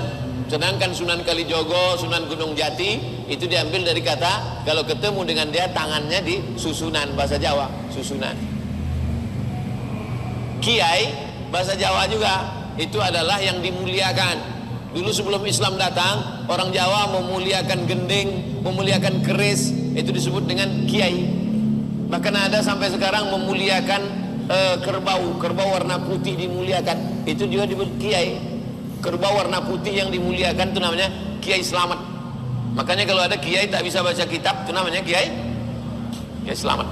Sedangkan Sunan Kalijogo, Sunan Gunung Jati itu diambil dari kata kalau ketemu dengan dia tangannya di susunan, bahasa Jawa, susunan. Kiai, bahasa Jawa juga, itu adalah yang dimuliakan. Dulu sebelum Islam datang, orang Jawa memuliakan gending, memuliakan keris, itu disebut dengan kiai. Bahkan ada sampai sekarang memuliakan kerbau warna putih dimuliakan, itu juga disebut kiai. Kerbau warna putih yang dimuliakan itu namanya Kiai Selamat. Makanya kalau ada kiai tak bisa baca kitab, itu namanya Kiai Selamat.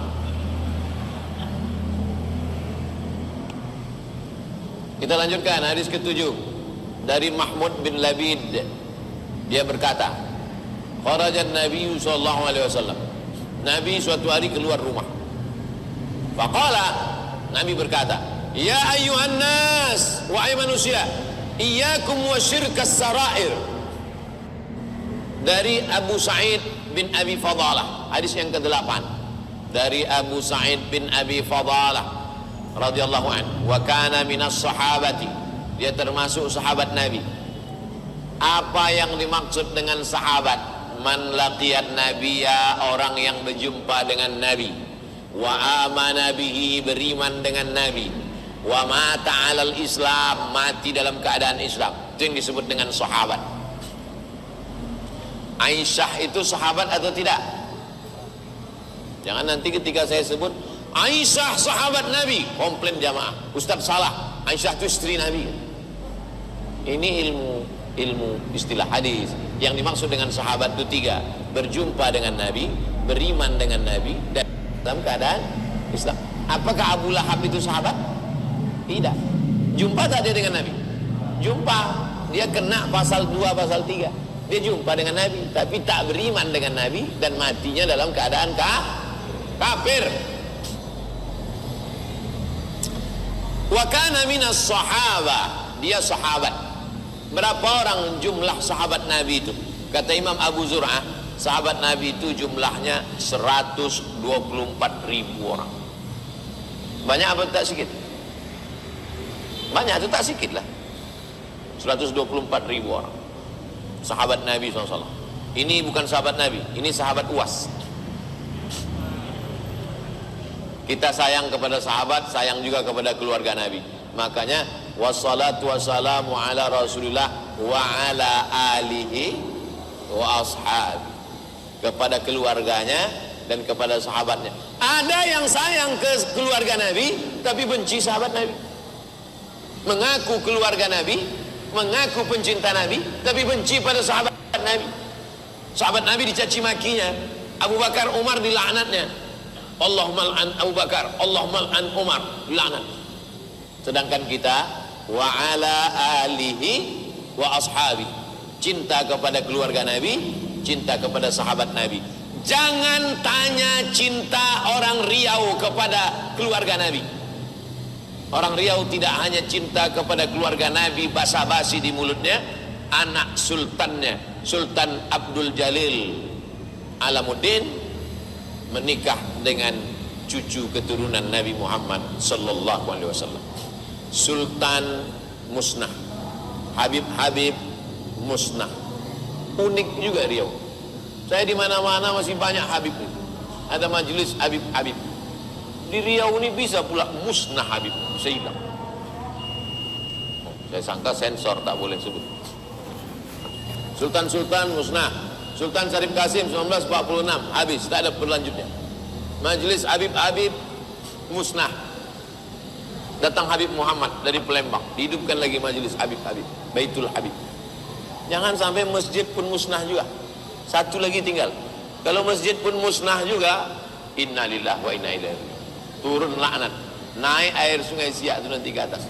Kita lanjutkan hadis ke-7 dari Mahmud bin Labid. Dia berkata, kharajan Nabi sallallahu alaihi wasallam. Nabi suatu hari keluar rumah. Faqala, Nabi berkata, ya ayyuhan nas, wahai manusia, iyyakum wa syirkas sarair. Dari Abu Sa'id bin Abi Fadalah, hadis yang ke-8 dari Abu Sa'id bin Abi Fadalah radhiyallahu anhu, wa kana minas sahabati, dia termasuk sahabat Nabi. Apa yang dimaksud dengan sahabat? Man laqiyat nabiyya, orang yang berjumpa dengan Nabi, wa amana bihi, beriman dengan Nabi, wa mata alal Islam, mati dalam keadaan Islam. Itu yang disebut dengan sahabat. Aisyah itu sahabat atau tidak? Jangan nanti ketika saya sebut Aisyah sahabat Nabi, komplain jamaah, Ustaz salah, Aisyah itu istri Nabi. Ini ilmu istilah hadis. Yang dimaksud dengan sahabat itu 3: berjumpa dengan Nabi, beriman dengan Nabi, dan dalam keadaan Islam. Apakah Abu Lahab itu sahabat? Tidak. Jumpa tak dia dengan Nabi? Jumpa. Dia kena pasal 2, pasal 3. Dia jumpa dengan Nabi, tapi tak beriman dengan Nabi dan matinya dalam keadaan kafir. Wa kana minas sahaba, dia sahabat. Berapa orang jumlah sahabat Nabi itu? Kata Imam Abu Zur'ah, sahabat Nabi itu jumlahnya 124.000 orang. Banyak apa tak sedikit? Banyak itu, tak sikit lah. 124 ribu orang sahabat Nabi SAW. Ini bukan sahabat Nabi, ini sahabat UAS. Kita sayang kepada sahabat, sayang juga kepada keluarga Nabi. Makanya wassalatu wassalamu ala Rasulillah wa ala alihi wa ashabi, kepada keluarganya dan kepada sahabatnya. Ada yang sayang ke keluarga Nabi tapi benci sahabat Nabi. Mengaku keluarga Nabi, mengaku pencinta Nabi, tapi benci pada sahabat Nabi. Sahabat Nabi dicaci makinya, Abu Bakar, Umar dilaknatnya. Allahumma al'an Abu Bakar, Allahumma al'an Umar, dilaknat. Sedangkan kita wa ala alihi wa ashabi, cinta kepada keluarga Nabi, cinta kepada sahabat Nabi. Jangan tanya cinta orang Riau kepada keluarga Nabi. Orang Riau tidak hanya cinta kepada keluarga Nabi basa-basi di mulutnya, anak sultannya, Sultan Abdul Jalil Alamuddin, menikah dengan cucu keturunan Nabi Muhammad sallallahu alaihi wasallam. Sultan musnah, Habib musnah. Unik juga Riau. Saya di mana-mana masih banyak Habib. Ada majelis Habib. Di Riau ini bisa pula musnah Habib, bisa hilang. Saya sangka sensor tak boleh sebut. Sultan musnah. Sultan Syarif Qasim 1946 habis, tak ada berlanjutnya. Majelis Habib musnah. Datang Habib Muhammad dari Palembang, dihidupkan lagi majelis Habib, Baitul Habib. Jangan sampai masjid pun musnah juga. Satu lagi tinggal. Kalau masjid pun musnah juga, innalillahi wa inna ilaihi raji'un. Turun laknat, naik air sungai Siak itu nanti ke atas.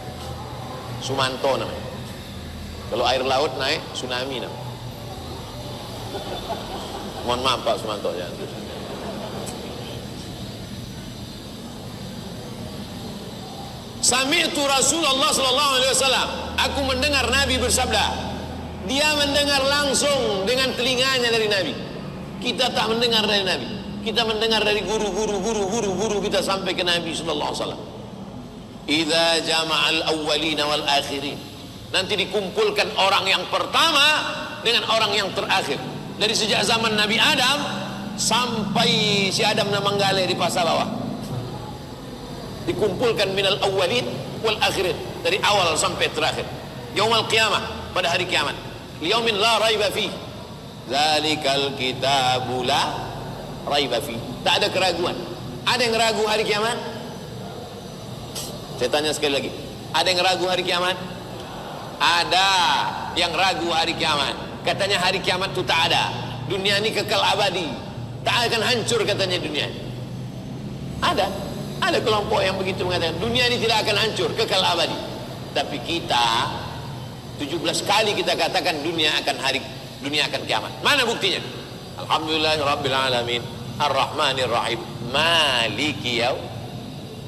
Sumanto namanya. Kalau air laut naik tsunami namanya. Mohon maaf Pak Sumanto ya. Sami'tu Rasulullah sallallahu alaihi wasallam, aku mendengar Nabi bersabda. Dia mendengar langsung dengan telinganya dari Nabi. Kita tak mendengar dari Nabi. Kita mendengar dari guru kita sampai ke Nabi sallallahu alaihi wasallam. Idza jama'al awwalina wal akhirin. Nanti dikumpulkan orang yang pertama dengan orang yang terakhir. Dari sejak zaman Nabi Adam sampai si Adam na manggale di pasar bawah. Dikumpulkan minal awwalin wal akhirin, dari awal sampai terakhir. Yaumul qiyamah, pada hari kiamat. Yaumin la raiba fi. Zalikal kitabu la raiba fi. Tak ada keraguan. Ada yang ragu hari kiamat? Saya tanya sekali lagi. Ada yang ragu hari kiamat? Ada yang ragu hari kiamat. Katanya hari kiamat itu tak ada. Dunia ini kekal abadi, tak akan hancur katanya dunia. Ada kelompok yang begitu mengatakan dunia ini tidak akan hancur, kekal abadi. Tapi kita 17 kali kita katakan dunia akan kiamat. Mana buktinya? Alhamdulillahirabbil alamin, Ar-Rahmanir Rahim, Maliki yaum,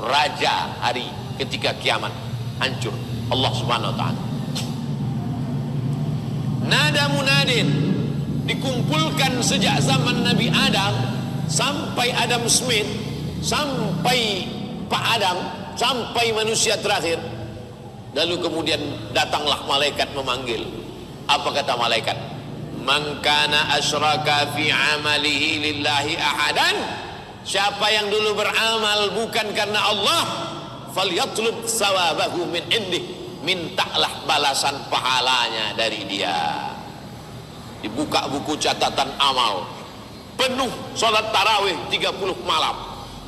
Raja hari ketika kiamat hancur, Allah Subhanahu wa taala. Nada munadin, dikumpulkan sejak zaman Nabi Adam sampai Adam Smith, sampai Pak Adam, sampai manusia terakhir. Lalu kemudian datanglah malaikat memanggil. Apa kata malaikat? Man kana asyraka fi amalihi lillahi ahadan, siapa yang dulu beramal bukan karena Allah, falyatlub sawabahu min indih, mintalah balasan pahalanya dari dia. Dibuka buku catatan amal, penuh salat tarawih 30 malam.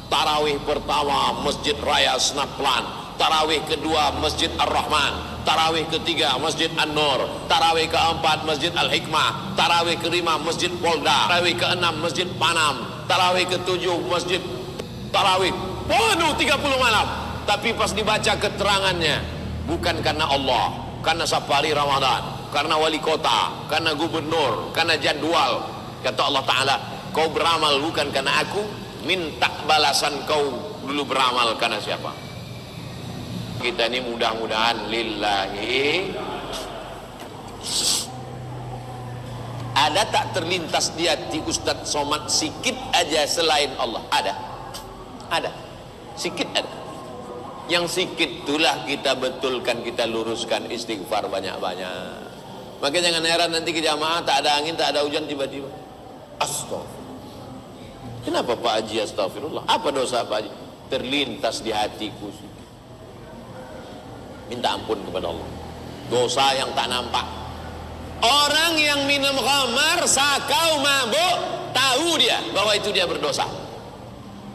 Tarawih pertama Masjid Raya Senaplan, tarawih kedua Masjid Ar-Rahman, tarawih ketiga Masjid An-Nur, tarawih keempat Masjid Al-Hikmah, tarawih kelima Masjid Polda, tarawih keenam Masjid Panam, tarawih ketujuh Masjid Tarawih, penuh 30 malam. Tapi pas dibaca keterangannya, bukan karena Allah, karena safari Ramadan, karena wali kota, karena gubernur, karena jadwal. Kata Allah Ta'ala, kau beramal bukan karena aku, minta balasan kau dulu beramal karena siapa? Kita ini mudah-mudahan lillahi. Ada tak terlintas di hati Ustadz Somad sikit aja selain Allah? Ada, sikit ada. Yang sikit itulah kita betulkan, kita luruskan, istighfar banyak-banyak. Maka jangan heran nanti ke jamaah tak ada angin, tak ada hujan, tiba-tiba astagfirullah. Kenapa Pak Haji astagfirullah? Apa dosa Pak Haji? Terlintas di hatiku, minta ampun kepada Allah. Dosa yang tak nampak. Orang yang minum khamar, sakau, mabuk, tahu dia bahwa itu dia berdosa.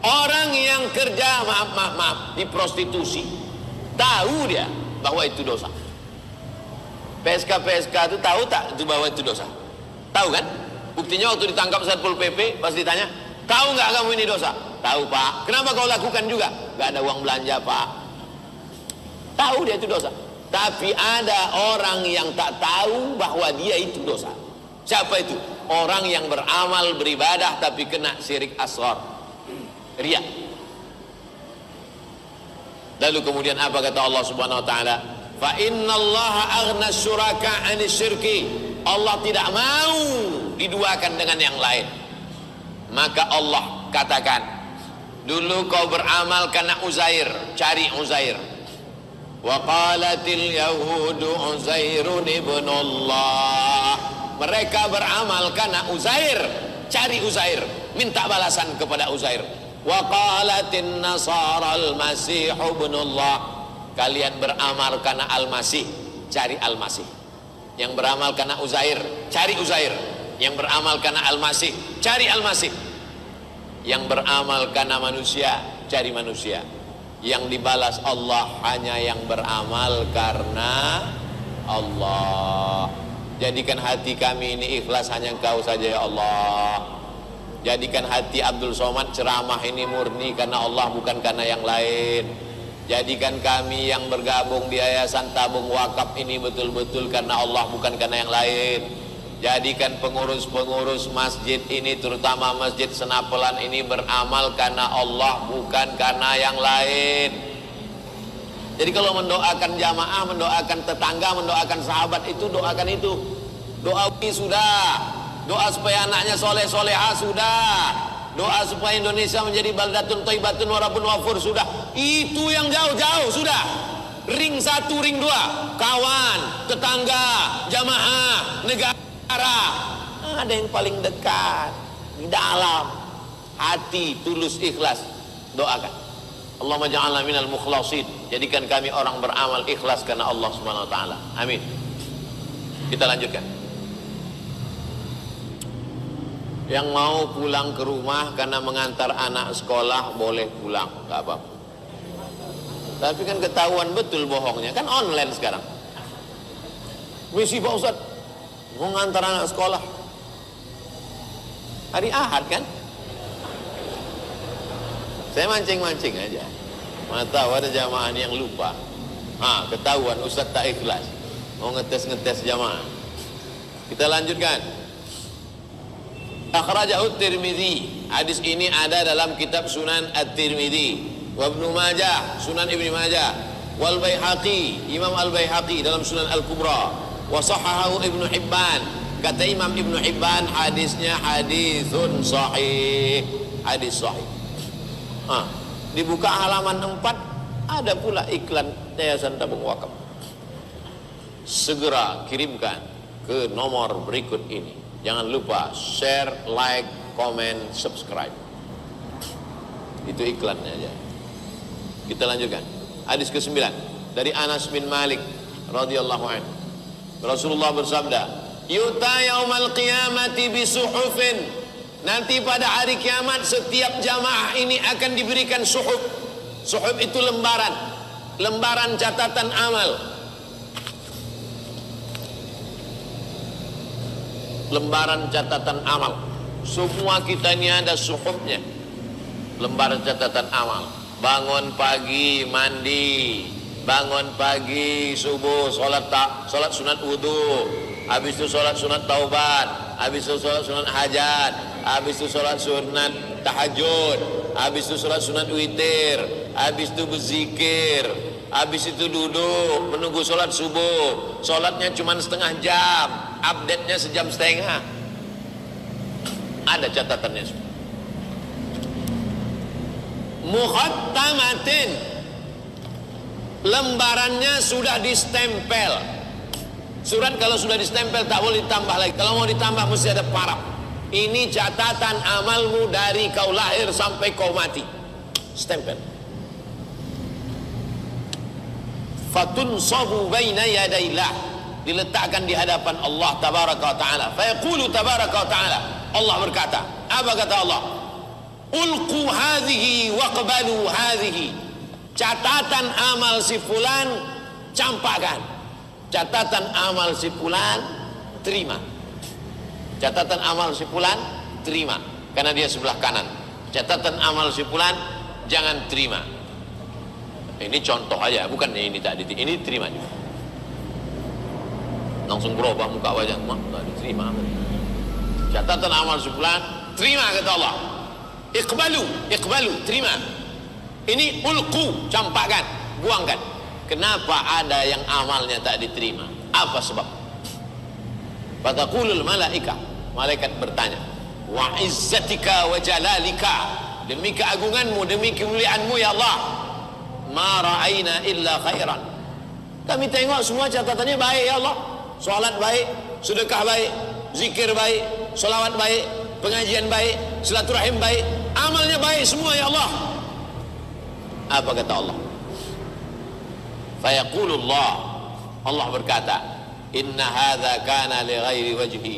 Orang yang kerja maaf di prostitusi, tahu dia bahwa itu dosa. PSK itu tahu tak itu bahwa itu dosa? Tahu kan? Buktinya waktu ditangkap Satpol PP pas ditanya, tahu nggak kamu ini dosa? Tahu Pak. Kenapa kau lakukan juga? Gak ada uang belanja Pak. Tahu dia itu dosa. Tapi ada orang yang tak tahu bahwa dia itu dosa. Siapa itu? Orang yang beramal beribadah tapi kena syirik asghar, riya. Lalu kemudian apa kata Allah Subhanahu wa taala? Fa innallaha aghna syuraka 'anil syirki. Allah tidak mau diduakan dengan yang lain. Maka Allah katakan, dulu kau beramal karena Uzair, cari Uzair. Wa qalatil yahudu Uzairun ibnullah. Mereka beramal karena Uzair, cari Uzair, minta balasan kepada Uzair. Wa qalatin nasara al-masih ibnullah. Kalian beramal karena Al-Masih, cari Al-Masih. Yang beramal karena Uzair, cari Uzair. Yang beramal karena Al-Masih, cari Al-Masih. Yang beramal karena manusia, cari manusia. Yang dibalas Allah hanya yang beramal karena Allah. Jadikan hati kami ini ikhlas hanya Engkau saja ya Allah. Jadikan hati Abdul Somad ceramah ini murni karena Allah, bukan karena yang lain. Jadikan kami yang bergabung di Yayasan Tabung Wakaf ini betul-betul karena Allah, bukan karena yang lain. Jadikan pengurus-pengurus masjid ini, terutama Masjid Senapelan ini, beramal karena Allah, bukan karena yang lain. Jadi kalau mendoakan jamaah, mendoakan tetangga, mendoakan sahabat, itu doakan itu. Doa sudah, doa supaya anaknya soleh-solehah sudah, doa supaya Indonesia menjadi baldatun thayyibatun wa rabbun ghafur sudah. Itu yang jauh-jauh sudah. Ring 1, ring 2, kawan, tetangga, jamaah, negara. Ada yang paling dekat di dalam hati, tulus, ikhlas, doakan. Allahumma ja'alna minal mukhlasin. Jadikan kami orang beramal ikhlas karena Allah Subhanahu wa taala. Amin. Kita lanjutkan. Yang mau pulang ke rumah karena mengantar anak sekolah boleh pulang, enggak apa-apa. Tapi kan ketahuan betul bohongnya, kan online sekarang. Misi Pak Ustaz, mau ngantar anak sekolah hari Ahad kan? Saya mancing-mancing aja. Mana tahu ada jamaah yang lupa. Ketahuan Ustaz tak ikhlas, mau ngetes jamaah. Kita lanjutkan. Akhrajahu Tirmidzi. Hadis ini ada dalam kitab Sunan At-Tirmidzi, wa Ibnu Majah, Sunan Ibnu Majah, wal Baihaqi, Imam Al-Baihaqi dalam Sunan Al-Kubra, wa sahahahu Ibnu Hibban. Kata Imam Ibnu Hibban, hadisnya hadisun sahih, hadis sahih. Dibuka halaman 4 ada pula iklan Yayasan Tabung Wakaf. Segera kirimkan ke nomor berikut ini. Jangan lupa share, like, comment, subscribe. Itu iklannya aja. Kita lanjutkan. Hadis ke-9 dari Anas bin Malik radhiyallahu anhu. Rasulullah bersabda, "Yuta yaumal qiyamati bisuhufin." Nanti pada hari kiamat setiap jamaah ini akan diberikan suhuf. Suhuf itu lembaran, lembaran catatan amal. Lembaran catatan amal. Semua kita ini ada suhufnya. Lembaran catatan amal. Bangun pagi mandi, bangun pagi subuh salat sunat wudu, habis itu salat sunat taubat, habis itu salat sunat hajat, habis itu salat sunat tahajud, habis itu salat sunat witir, habis itu berzikir, habis itu duduk menunggu salat subuh. Salatnya cuma setengah jam, update-nya sejam setengah. Ada catatannya semua. Mukhattamatin, lembarannya sudah distempel. Surat kalau sudah distempel tak boleh ditambah lagi. Kalau mau ditambah mesti ada paraf. Ini catatan amalmu dari kau lahir sampai kau mati. Stempel. Fatunsabu baina yadaillah, diletakkan di hadapan Allah tabaraka wa taala. Fa yaqulu tabaraka wa taala, Allah berkata, apa kata Allah? Ulqu hadhihi waqbalu hadhihi. Catatan amal si fulan campakkan. Catatan amal si fulan terima. Catatan amal si fulan terima karena dia sebelah kanan. Catatan amal si fulan jangan terima. Ini contoh aja, bukan ini tak diterima. Ini terima juga. Langsung berubah muka wajah, tak diterima. Catatan amal si fulan terima kata Allah. Iqbalu, terima. Ini ulqu, campakkan, buangkan. Kenapa ada yang amalnya tak diterima? Apa sebab? Fataqulul malaika, malaikat bertanya, wa izzatika wa jalalika, demi keagunganmu, demi kemuliaanmu ya Allah, ma ra'aina illa khairan. Kami tengok semua catatannya baik ya Allah. Salat baik, sedekah baik, zikir baik, selawat baik, pengajian baik, silaturahim baik, amalnya baik semua ya Allah. Apa kata Allah? Fayaqulullah, Allah berkata, inna hadza kana li ghairi wajhi.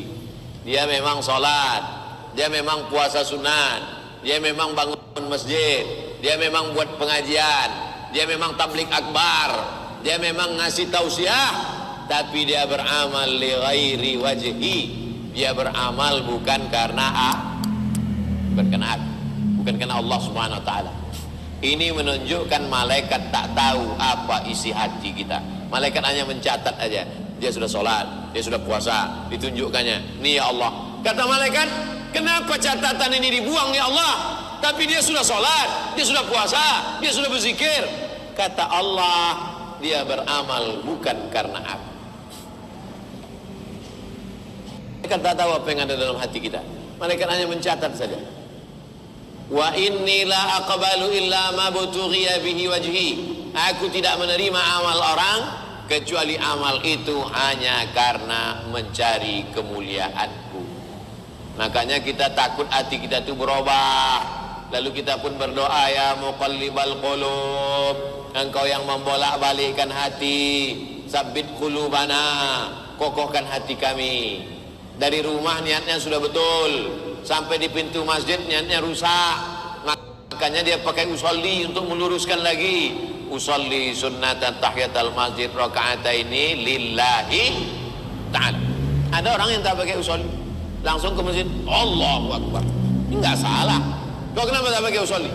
Dia memang salat, dia memang puasa sunat, dia memang bangun masjid, dia memang buat pengajian, dia memang tabligh akbar, dia memang ngasih tausiah, tapi dia beramal li ghairi wajhi. Dia beramal bukan karena bukan karena Allah Subhanahu wa taala. Ini menunjukkan malaikat tak tahu apa isi hati kita. Malaikat hanya mencatat aja. Dia sudah sholat, dia sudah puasa, ditunjukkannya. Nih ya Allah. Kata malaikat, kenapa catatan ini dibuang ya Allah? Tapi dia sudah sholat, dia sudah puasa, dia sudah berzikir. Kata Allah, dia beramal bukan karena apa. Malaikat tak tahu apa yang ada dalam hati kita. Malaikat hanya mencatat saja. Wa inni la aqbalu illa ma butughiya bihi wajhi. Aku tidak menerima amal orang kecuali amal itu hanya karena mencari kemuliaanku. Makanya kita takut hati kita itu berubah. Lalu kita pun berdoa, ya muqallibal qulub, engkau yang membolak-balikkan hati, sabbit qulubana, kokohkan hati kami. Dari rumah niatnya sudah betul, sampai di pintu masjid niatnya rusak. Makanya dia pakai usolli untuk meluruskan lagi. Usolli sunnatan tahiyatul masjid raka'ataini lillahi ta'ala. Ada orang yang tak pakai usolli, langsung ke masjid, Allahu Akbar. Ini enggak salah. Kau kenapa tak pakai usolli?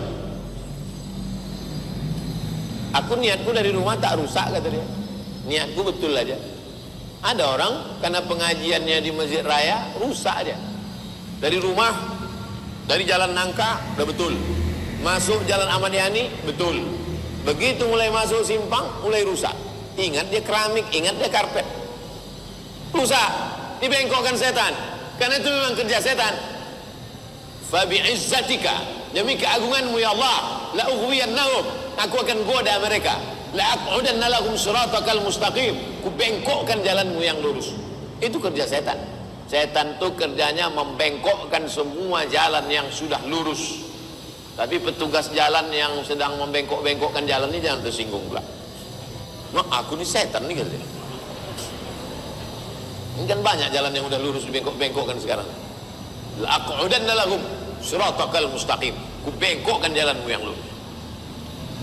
Aku niatku dari rumah tak rusak, kata dia. Niatku betul aja. Ada orang karena pengajiannya di masjid raya rusak dia. Dari rumah, dari jalan Nangka udah betul, masuk jalan Ahmad Yani betul, begitu mulai masuk simpang mulai rusak. Ingat dia keramik, ingat dia karpet, rusak, dibengkokkan setan. Karena itu memang kerja setan. Fabi izzatika, demi keagunganmu ya Allah, la ughwiyannahum, aku akan goda mereka. La aqudanna lahum siratakal mustaqim, ku bengkokkan jalanmu yang lurus. Itu kerja setan. Setan itu kerjanya membengkokkan semua jalan yang sudah lurus. Tapi petugas jalan yang sedang membengkok-bengkokkan jalan ini jangan tersinggung pula. Nah, aku ni setan nih katanya. Ini kan banyak jalan yang udah lurus dibengkok-bengkokkan sekarang. La aqudanna lahum siratakal mustaqim, ku bengkokkan jalanmu yang lurus.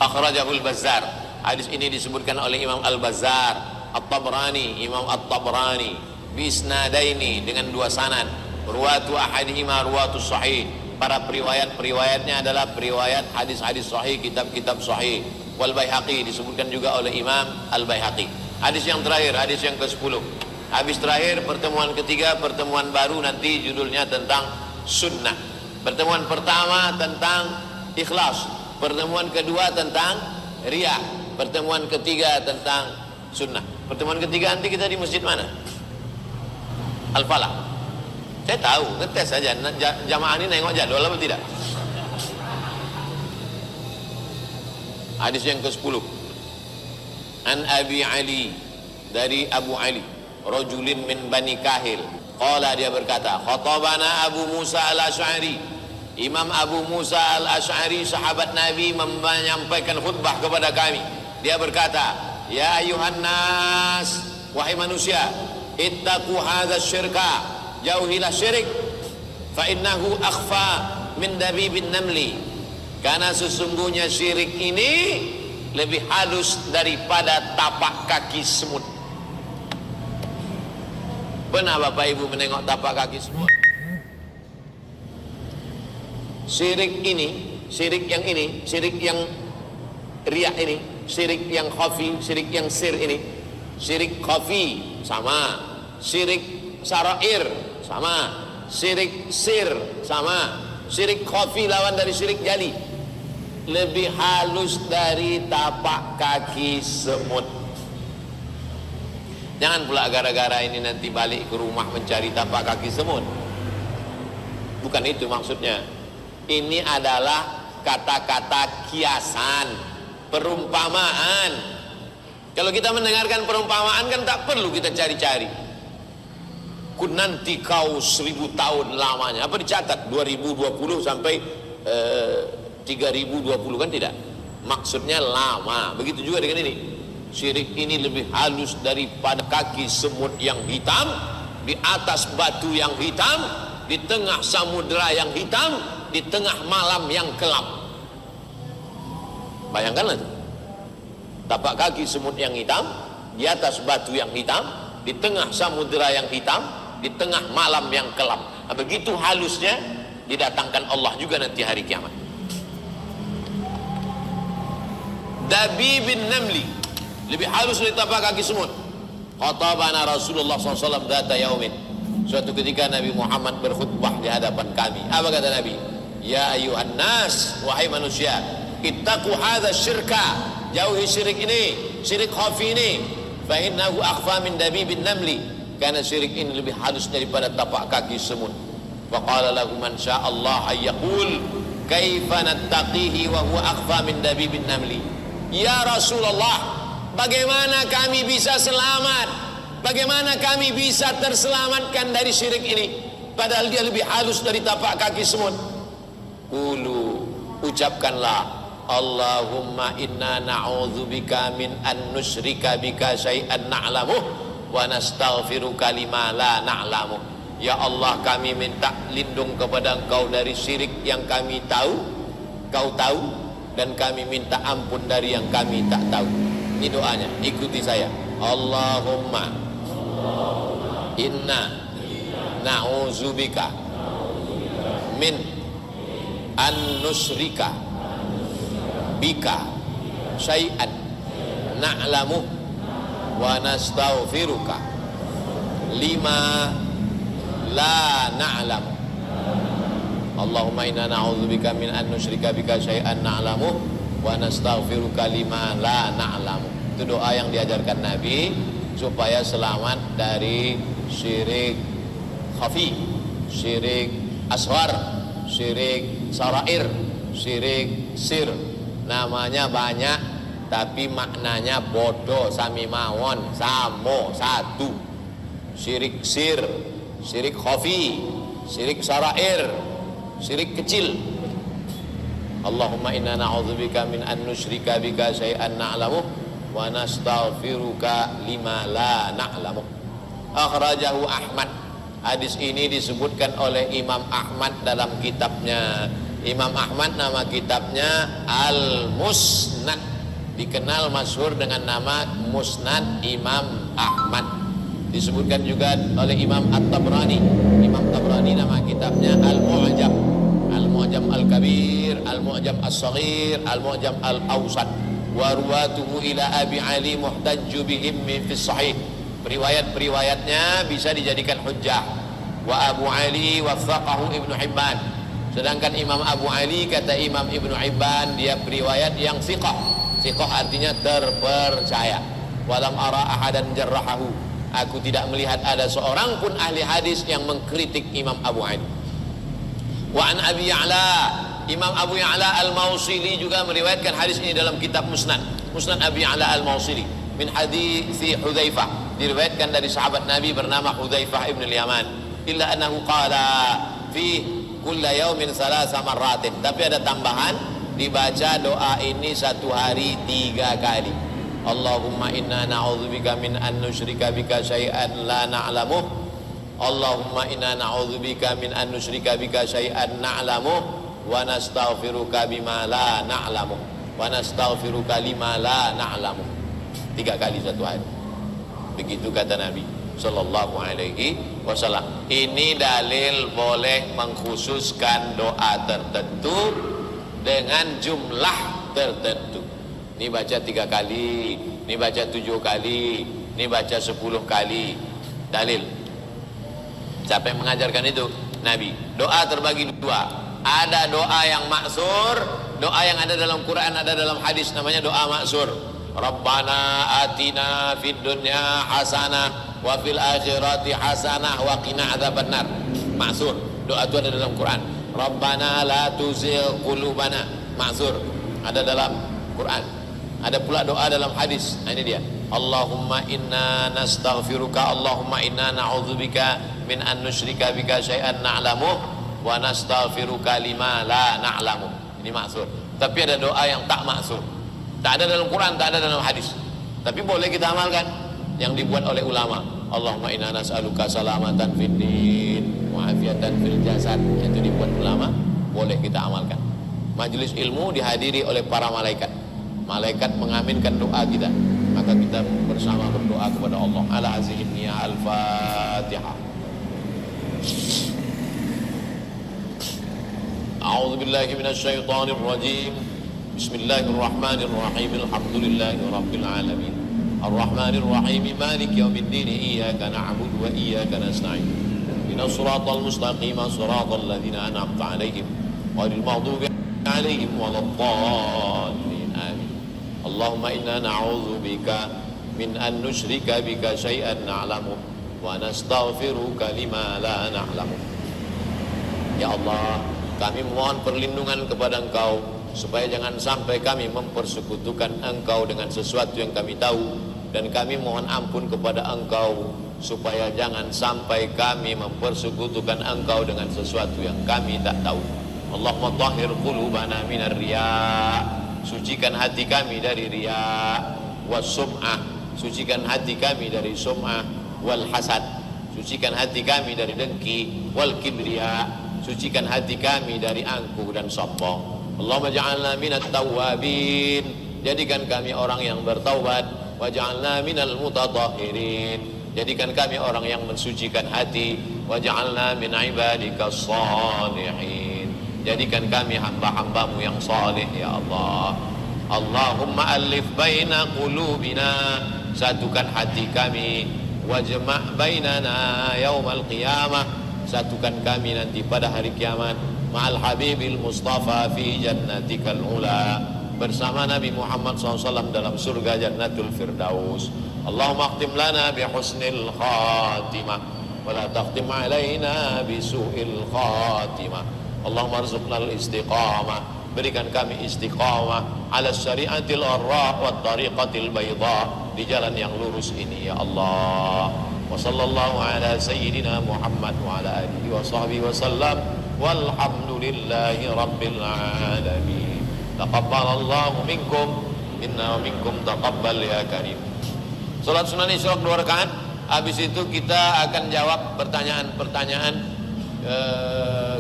Akhrajahul Bazzar. Hadis ini disebutkan oleh Imam Al-Bazzar, At-Tabrani, Imam At-Tabrani, bisnadaini, dengan dua sanad. Ruwatu ahadihima ruwatu sahih. Para periwayat-periwayatnya adalah periwayat hadis-hadis sahih, kitab-kitab sahih. Wal Baihaqi, disebutkan juga oleh Imam Al-Baihaqi. Hadis yang terakhir, hadis yang ke-10. Habis terakhir, pertemuan ketiga, pertemuan baru nanti judulnya tentang sunnah. Pertemuan pertama tentang ikhlas, pertemuan kedua tentang riya, pertemuan ketiga tentang sunnah. Pertemuan ketiga nanti kita di masjid mana? Al-Falah. Saya tahu, ngetes saja. Jamaah ini nengok jadwal apa tidak? Hadis yang ke-10. an Abi Ali, dari Abu Ali, rajulin min Bani Kahil. Qala, dia berkata, khatabana Abu Musa al-Asy'ari. Imam Abu Musa al-Asy'ari, sahabat Nabi, menyampaikan khutbah kepada kami. Dia berkata, ya ayuhan nas, wahai manusia, ittaqu hadzal syirka, jauhilah syirik, fa innahu akhfa min dabibin namli, karena sesungguhnya syirik ini lebih halus daripada tapak kaki semut. Pernah Bapak Ibu menengok tapak kaki semut? Syirik ini, syirik yang ini, syirik yang riya ini, syirik yang khafi, syirik yang sir ini. Syirik khafi sama, syirik sarair sama, syirik sir sama. Syirik khafi lawan dari syirik jali, lebih halus dari tapak kaki semut. Jangan pula gara-gara ini nanti balik ke rumah mencari tapak kaki semut. Bukan itu maksudnya. Ini adalah kata-kata kiasan, perumpamaan. Kalau kita mendengarkan perumpamaan kan tak perlu kita cari-cari. Ku nanti kau 1000 tahun lamanya. Apa dicatat? 2020 sampai 3020 kan tidak? Maksudnya lama. Begitu juga dengan ini. Syirik ini lebih halus daripada kaki semut yang hitam, di atas batu yang hitam, di tengah samudera yang hitam, di tengah malam yang gelap. Bayangkanlah itu. Tapak kaki semut yang hitam, di atas batu yang hitam, di tengah samudera yang hitam, di tengah malam yang gelap. Nah, begitu halusnya didatangkan Allah juga nanti hari kiamat. Dabibin namli, lebih halus dari tapak kaki semut. Khatabana Rasulullah SAW data yaumin. Suatu ketika Nabi Muhammad berkhutbah di hadapan kami. Apa kata Nabi? Ya ayuhan nas, wahai manusia, ittaqu hadza syirka, jauhi syirik ini, syirik khafi ini. Fa innahu akhfa min dabibin namli, karena syirik ini lebih halus daripada tapak kaki semut. Wa qala lahu man sya'allah ayyaqul kaifa nattaqihi wa huwa akhfa min dabibin namli. Ya Rasulullah, bagaimana kami bisa selamat? Bagaimana kami bisa terselamatkan dari syirik ini? Padahal dia lebih halus dari tapak kaki semut. Qulu, ucapkanlah, Allahumma inna na'udzubika min an nusyrika bika syai'an na'lamuh wa nastaghfiruka lima la na'lamuh. Ya Allah, kami minta lindung kepada Engkau dari syirik yang kami tahu, Kau tahu, dan kami minta ampun dari yang kami tak tahu. Ini doanya, ikuti saya. Allahumma inna na'udzubika min an nusyrika bika syai'an na'lamu wa nastaghfiruka lima la na'lamu. Allahumma inna na'udzubika min an nusyrika bika syai'an na'lamu wa nastaghfiruka lima la na'lamu. Itu doa yang diajarkan Nabi supaya selamat dari syirik khafi, syirik asghar, syirik sarair, syirik sir. Namanya banyak tapi maknanya bodoh, sami mawon, samo, satu. Syirik sir, syirik khafi, syirik sarair, syirik kecil. Allahumma inna na'udzubika min an nusyrika bika syai'an na'lamu wa nastaghfiruka lima la na'lamu. Akhrajahu Ahmad. Hadis ini disebutkan oleh Imam Ahmad dalam kitabnya. Imam Ahmad nama kitabnya Al-Musnad, dikenal masyhur dengan nama Musnad Imam Ahmad. Disebutkan juga oleh Imam At-Tabrani. Imam Tabrani nama kitabnya Al-Mu'jam, Al-Mu'jam Al-Kabir, Al-Mu'jam As-Saghir, Al-Mu'jam Al-Awsat. Wa ruwatuhu ila Abi Ali muhtajju bihim fi sahih. Periwayat-periwayatnya bisa dijadikan hujjah. Wa Abu Ali wathaqahu Ibnu Hibban. Sedangkan Imam Abu Ali, kata Imam Ibnu Hibban, dia periwayat yang thiqah. Thiqah artinya terpercaya. Walam ara ahadan jarrahahu. Aku tidak melihat ada seorang pun ahli hadis yang mengkritik Imam Abu Ali. Wa an Abi Ya'la, Imam Abu Ya'la Al-Mawsili juga meriwayatkan hadis ini dalam kitab Musnad, Musnad Abi Ya'la Al-Mawsili. min hadithi Hudzaifah, diriwayatkan dari sahabat Nabi bernama Hudzaifah ibn al-Yaman, illa annahu qala fi kulla yaumin salasa marratin, tapi ada tambahan, dibaca doa ini satu hari 3 kali. Allahumma inna na'udzubika min an nusyrika bika syai'an la na'lamuh, Allahumma inna na'udzubika min an nusyrika bika syai'an na'lamuh wa nastaghfiruka bima la na'lamuh wa nastaghfiruka lima la na'lamuh. 3 kali satu hari. Begitu kata Nabi sallallahu alaihi wasallam. Ini dalil boleh mengkhususkan doa tertentu dengan jumlah tertentu. Ini baca 3 kali, ini baca 7 kali, ini baca 10 kali. Dalil. Siapa yang mengajarkan itu? Nabi. Doa terbagi 2. Ada doa yang maksur, doa yang ada dalam Quran, ada dalam hadis, namanya doa maksur. Rabbana atina fid dunya hasanah wa fil akhirati hasanah wa qina adzabannar. Maksur. Doa itu ada dalam Quran. Rabbana la tuzigh qulubana. Maksur. Ada dalam Quran. Ada pula doa dalam hadis. Nah, ini dia. Allahumma inna nastaghfiruka, Allahumma inna na'udzubika min an nusyrika bika syai'an na'lamuh wa nastaghfiruka lima la na'lamuh. Ini maksur. Tapi ada doa yang tak maksur. Tak ada dalam Quran, tak ada dalam hadis. Tapi boleh kita amalkan yang dibuat oleh ulama. Allahumma inna nas'aluka salamatan fid din wa afiatan fil jasad. Itu dibuat ulama, boleh kita amalkan. Majelis ilmu dihadiri oleh para malaikat. Malaikat mengaminkan doa kita, maka kita bersama berdoa kepada Allah. Ala hazihin ya al-Fatihah. A'udzu billahi minasy syaithanir rajim. Bismillahirrahmanirrahim. Alhamdulillahi rabbil alamin. Arrahmanir rahim. Maliki yaumiddin. Iyyaka na'budu wa iyyaka nasta'in. Ihdinas siratal mustaqim. Siratal ladzina an'amta 'alaihim ghairil maghdubi 'alaihim waladdallin. Allahumma inna na'udzubika min an nusyrika bika syai'an na'lamu wa nastaghfiruka lima la na'lamu. Ya Allah, kami mohon perlindungan kepada Engkau supaya jangan sampai kami mempersekutukan Engkau dengan sesuatu yang kami tahu, dan kami mohon ampun kepada Engkau supaya jangan sampai kami mempersekutukan Engkau dengan sesuatu yang kami tak tahu. Allahumma tahhir qulubana minar riya', sucikan hati kami dari riya, was sum'ah, sucikan hati kami dari sum'ah, wal hasad, sucikan hati kami dari dengki, wal kibriya, sucikan hati kami dari angkuh dan sombong. Allahumma ja'alna minat tawwabin, jadikan kami orang yang bertaubat, waj'alna minal mutatahhirin, jadikan kami orang yang mensucikan hati, waj'alna min ibadikas salihin, jadikan kami hamba-hambamu yang saleh ya Allah. Allahumma alif baina qulubina, satukan hati kami, wajma' bainana yaumal qiyamah, satukan kami nanti pada hari kiamat, ma'al habibil mustafa fi jannatikal ula, bersama Nabi Muhammad SAW dalam surga jannatul firdaus. Allahumma akhtim lana bi husnil khatimah wa la takhtim alaina bi su'il khatimah. Allahumma arzuqnal istiqamah, berikan kami istiqamah ala syari'atil arrah wa tariqatil bayda, di jalan yang lurus ini ya Allah. Wa sallallahu ala sayyidina Muhammad wa ala alihi wa sahbihi wa sallam, walhamdulillahi rabbil alamin. Taqabbalallahu minkum minna wa minkum taqabbal ya karim. Salat sunan Isyraq 2 rakaat. Habis itu kita akan jawab pertanyaan-pertanyaan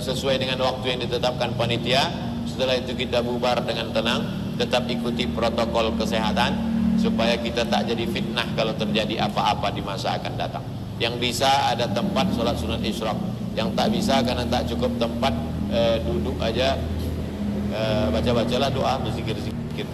sesuai dengan waktu yang ditetapkan panitia. Setelah itu kita bubar dengan tenang, tetap ikuti protokol kesehatan supaya kita tak jadi fitnah kalau terjadi apa-apa di masa akan datang. Yang bisa ada tempat sholat sunat Isyraq, yang tak bisa karena tak cukup tempat, duduk aja, baca-bacalah doa, berzikir-zikir.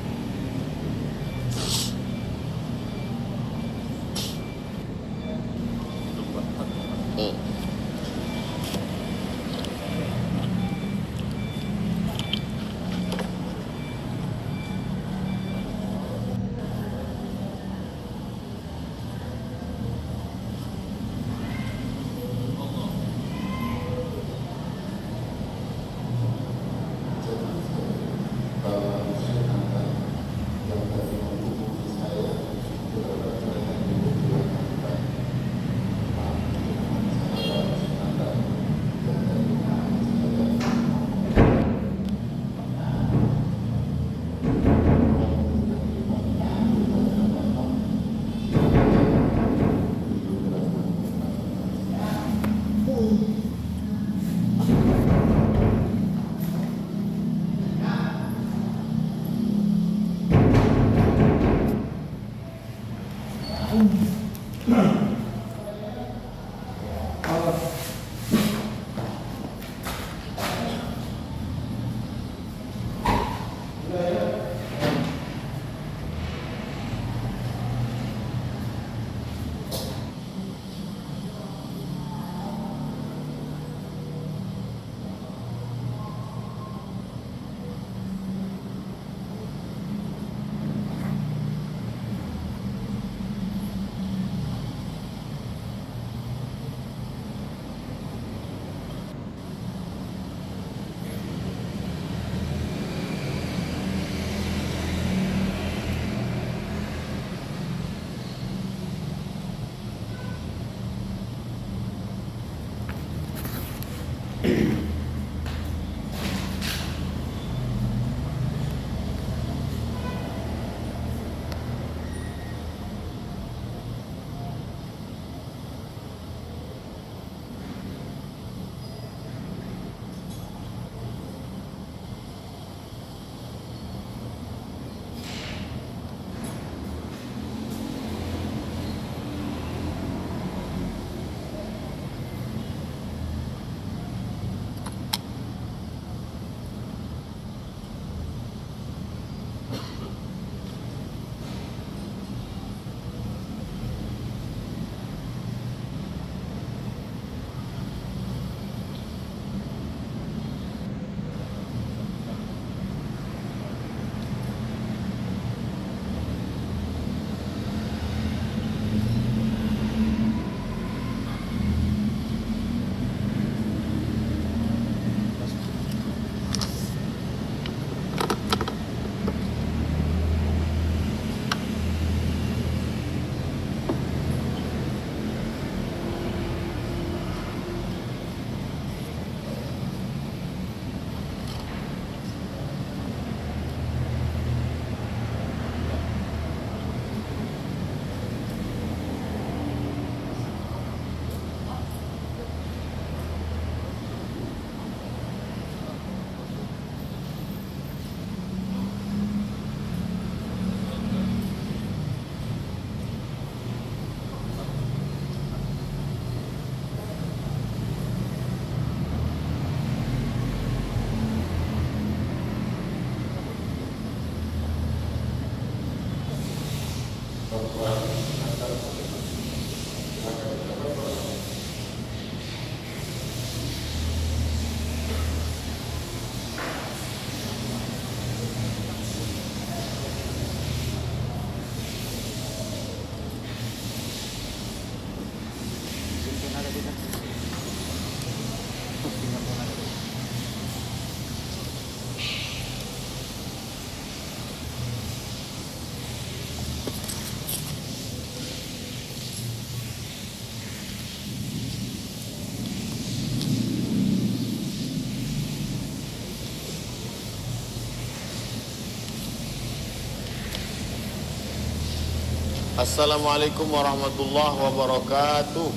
Assalamualaikum warahmatullahi wabarakatuh.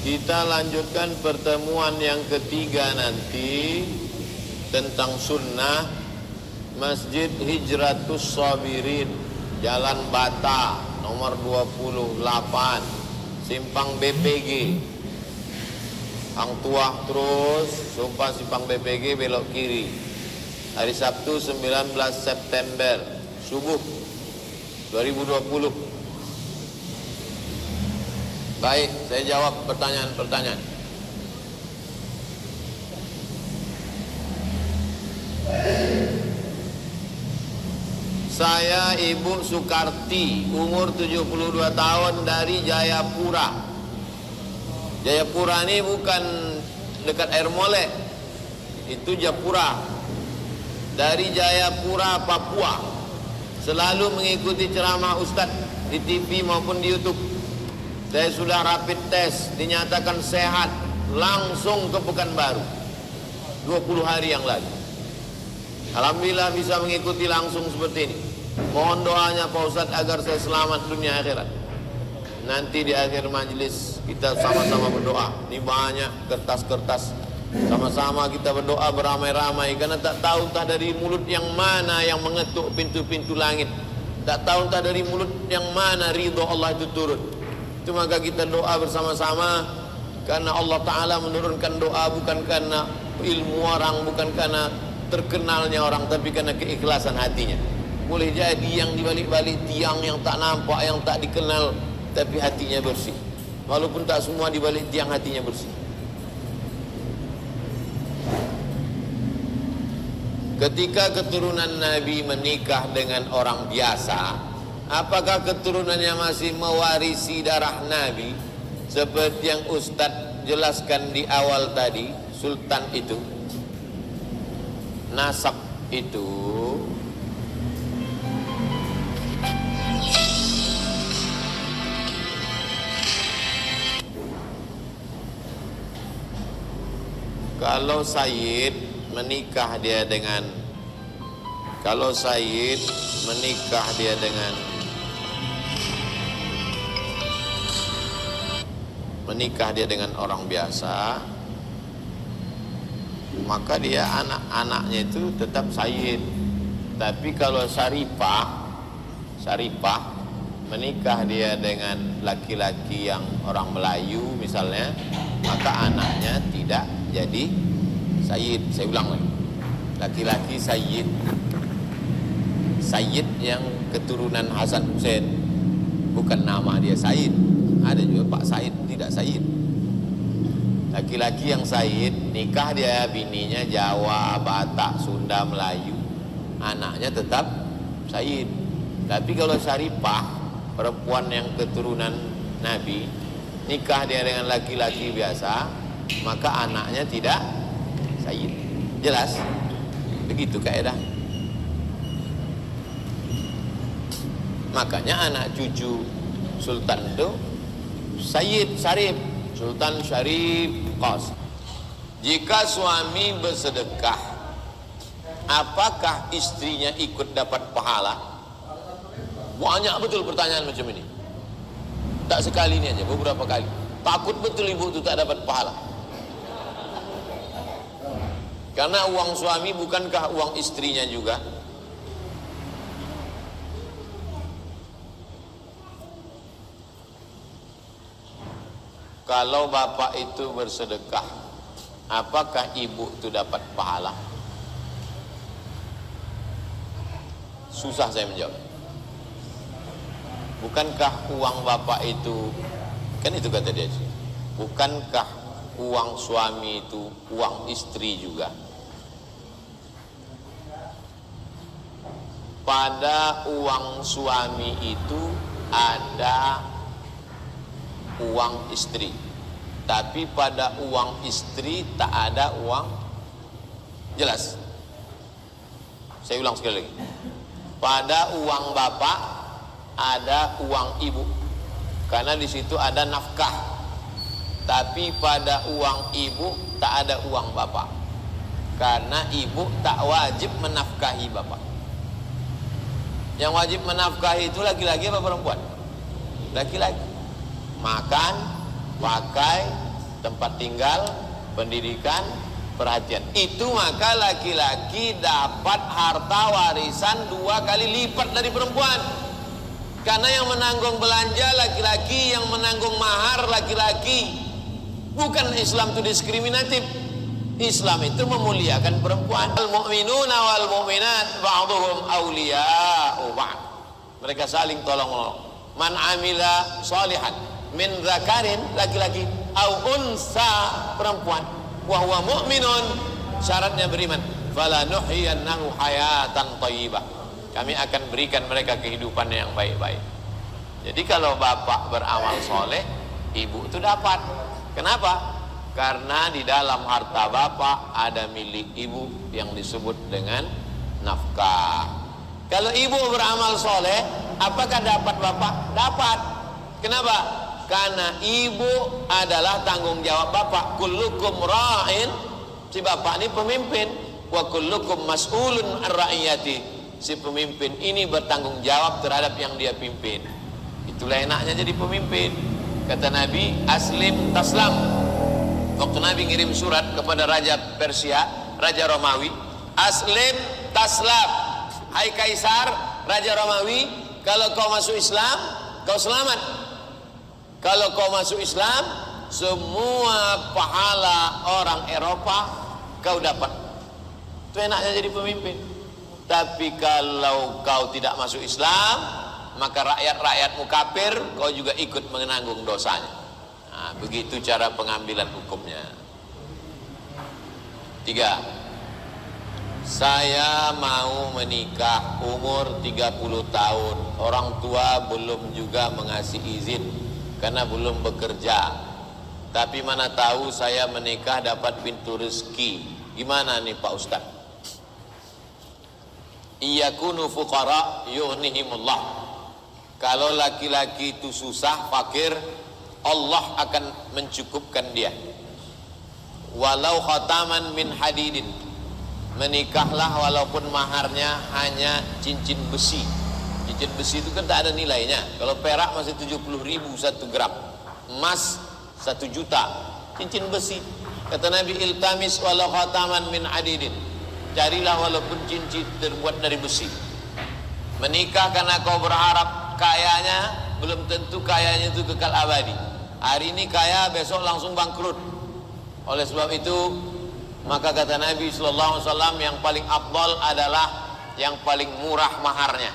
Kita lanjutkan pertemuan yang ketiga nanti tentang sunnah Masjid Hijratus Sabirin, Jalan Bata, nomor 28, Simpang BPG. Hang Tuah terus, Sumpah Simpang BPG belok kiri. Hari Sabtu 19 September, subuh 2020. Baik, saya jawab pertanyaan-pertanyaan. Saya Ibu Sukarti, umur 72 tahun dari Jayapura. Jayapura ini bukan dekat Air Molek, itu Japura. Dari Jayapura, Papua. Selalu mengikuti ceramah Ustadz di TV maupun di YouTube. Saya sudah rapid test, dinyatakan sehat, langsung ke Pekanbaru 20 hari yang lalu. Alhamdulillah bisa mengikuti langsung seperti ini. Mohon doanya Pak Ustadz agar saya selamat dunia akhirat. Nanti di akhir majlis kita sama-sama berdoa. Ini banyak kertas-kertas. Sama-sama kita berdoa beramai-ramai, karena tak tahu entah dari mulut yang mana yang mengetuk pintu-pintu langit. Tak tahu entah dari mulut yang mana ridho Allah itu turun. Itu maka kita doa bersama-sama, karena Allah Ta'ala menurunkan doa bukan karena ilmu orang, bukan karena terkenalnya orang, tapi karena keikhlasan hatinya. Boleh jadi yang dibalik-balik tiang yang tak nampak, yang tak dikenal, tapi hatinya bersih. Walaupun tak semua di balik tiang hatinya bersih. Ketika keturunan Nabi menikah dengan orang biasa, apakah keturunannya masih mewarisi darah Nabi? Seperti yang Ustadz jelaskan di awal tadi, sultan itu, nasab itu kalau Sayyid menikah dia dengan orang biasa, maka dia anak-anaknya itu tetap Sayyid. Tapi kalau Syarifah menikah dia dengan laki-laki yang orang Melayu misalnya, maka anaknya tidak jadi Sayyid. Saya ulang lagi, laki-laki Sayyid yang keturunan Hasan Hussein, bukan nama dia Sayyid. Ada juga Pak Said tidak Sayyid. Laki-laki yang Sayyid, nikah dia bininya Jawa, Batak, Sunda, Melayu, anaknya tetap Sayyid. Tapi kalau Syarifah, perempuan yang keturunan Nabi, nikah dia dengan laki-laki biasa, maka anaknya tidak Sayyid. Jelas? Begitu kaidah. Makanya anak cucu sultan itu Sayyid Syarif, Sultan Syarif Qas. Jika suami bersedekah, apakah istrinya ikut dapat pahala? Banyak betul pertanyaan macam ini. Tak sekali ini aja, beberapa kali. Takut betul ibu itu tak dapat pahala. Karena uang suami bukankah uang istrinya juga? Kalau bapak itu bersedekah, apakah ibu itu dapat pahala? Susah saya menjawab. Bukankah uang bapak itu, kan itu kata dia, bukankah uang suami itu uang istri juga? Pada uang suami itu ada uang istri, tapi pada uang istri tak ada uang. Jelas? Saya ulang sekali lagi. Pada uang bapak ada uang ibu, karena di situ ada nafkah. Tapi pada uang ibu tak ada uang bapak, karena ibu tak wajib menafkahi bapak. Yang wajib menafkahi itu laki-laki apa perempuan? Laki-laki. Makan, pakai, tempat tinggal, pendidikan, perhatian. Itu maka laki-laki dapat harta warisan 2 kali lipat dari perempuan. Karena yang menanggung belanja laki-laki, yang menanggung mahar laki-laki. Bukan Islam itu diskriminatif. Islam itu memuliakan perempuan. Al-mu'minuna wal mu'minat ba'duhum awliya'u ba'd. Mereka saling tolong-menolong. Man amila shalihan min dzakarin, laki-laki, au unsa, perempuan, wa huwa mu'minun, syaratnya beriman, fala nuhyiyannahu hayatan thayyibah, kami akan berikan mereka kehidupan yang baik-baik. Jadi kalau bapak beramal soleh, ibu itu dapat. Kenapa? Karena di dalam harta bapak ada milik ibu yang disebut dengan nafkah. Kalau ibu beramal soleh, apakah dapat bapak? Dapat. Kenapa? Karena ibu adalah tanggung jawab bapak. Kullukum ra'in, si bapak ini pemimpin, wa kullukum mas'ulun ar-ra'iyati, si pemimpin ini bertanggung jawab terhadap yang dia pimpin. Itulah enaknya jadi pemimpin. Kata Nabi, aslim taslam. Waktu Nabi ngirim surat kepada Raja Persia, Raja Romawi, aslim taslam. Hai Kaisar, Raja Romawi, kalau kau masuk Islam, kau selamat. Kalau kau masuk Islam, semua pahala orang Eropa kau dapat. Itu enaknya jadi pemimpin. Tapi kalau kau tidak masuk Islam, maka rakyat-rakyatmu kafir, kau juga ikut menanggung dosanya. Nah, begitu cara pengambilan hukumnya. 3. Saya mau menikah umur 30 tahun. Orang tua belum juga mengasih izin karena belum bekerja. Tapi mana tahu saya menikah dapat pintu rezeki. Gimana nih Pak Ustaz? Iyakunu fuqara yughnihimullah. Kalau laki-laki itu susah, fakir, Allah akan mencukupkan dia. Walau khataman min hadidin. Menikahlah walaupun maharnya hanya cincin besi. Cincin besi itu kan tak ada nilainya. Kalau perak masih 70.000 1 gram, emas 1 juta. Cincin besi. Kata Nabi, iltamis walau khataman min hadidin. Carilah walaupun cincin terbuat dari besi. Menikah karena kau berharap kayanya, belum tentu kayanya itu kekal abadi. Hari ini kaya, besok langsung bangkrut. Oleh sebab itu, maka kata Nabi SAW, yang paling afdal adalah yang paling murah maharnya.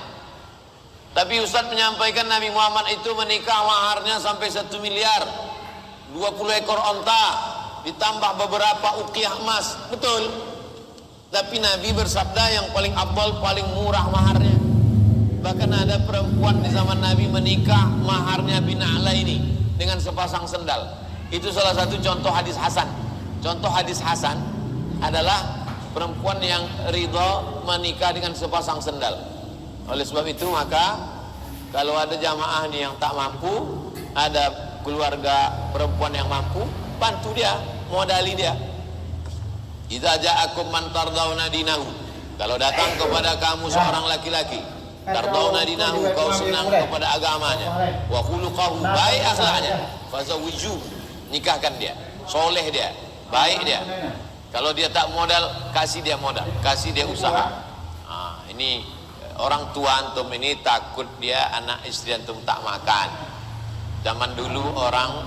Tapi Ustaz menyampaikan Nabi Muhammad itu menikah maharnya sampai 1 miliar, 20 ekor onta, ditambah beberapa uqiyah emas. Betul. Tapi Nabi bersabda yang paling afdal, paling murah maharnya. Bahkan ada perempuan di zaman Nabi menikah maharnya bina'la ini dengan sepasang sendal. Itu salah satu contoh hadis hasan. Contoh hadis hasan adalah perempuan yang ridha menikah dengan sepasang sendal. Oleh sebab itu maka kalau ada jamaah nih yang tak mampu, ada keluarga perempuan yang mampu, bantu dia, modali dia. Idza ja'akum man tardawna dinahu. Kalau datang kepada kamu seorang laki-laki, tardawna dinahu, kau senang kepada agamanya, wa khuluquhu, baik akhlaknya, fazawwiju, nikahkan dia, soleh dia, baik dia. Kalau dia tak modal, kasih dia modal, kasih dia usaha. Nah, ini orang tua antum ini takut dia anak istri antum tak makan. Zaman dulu orang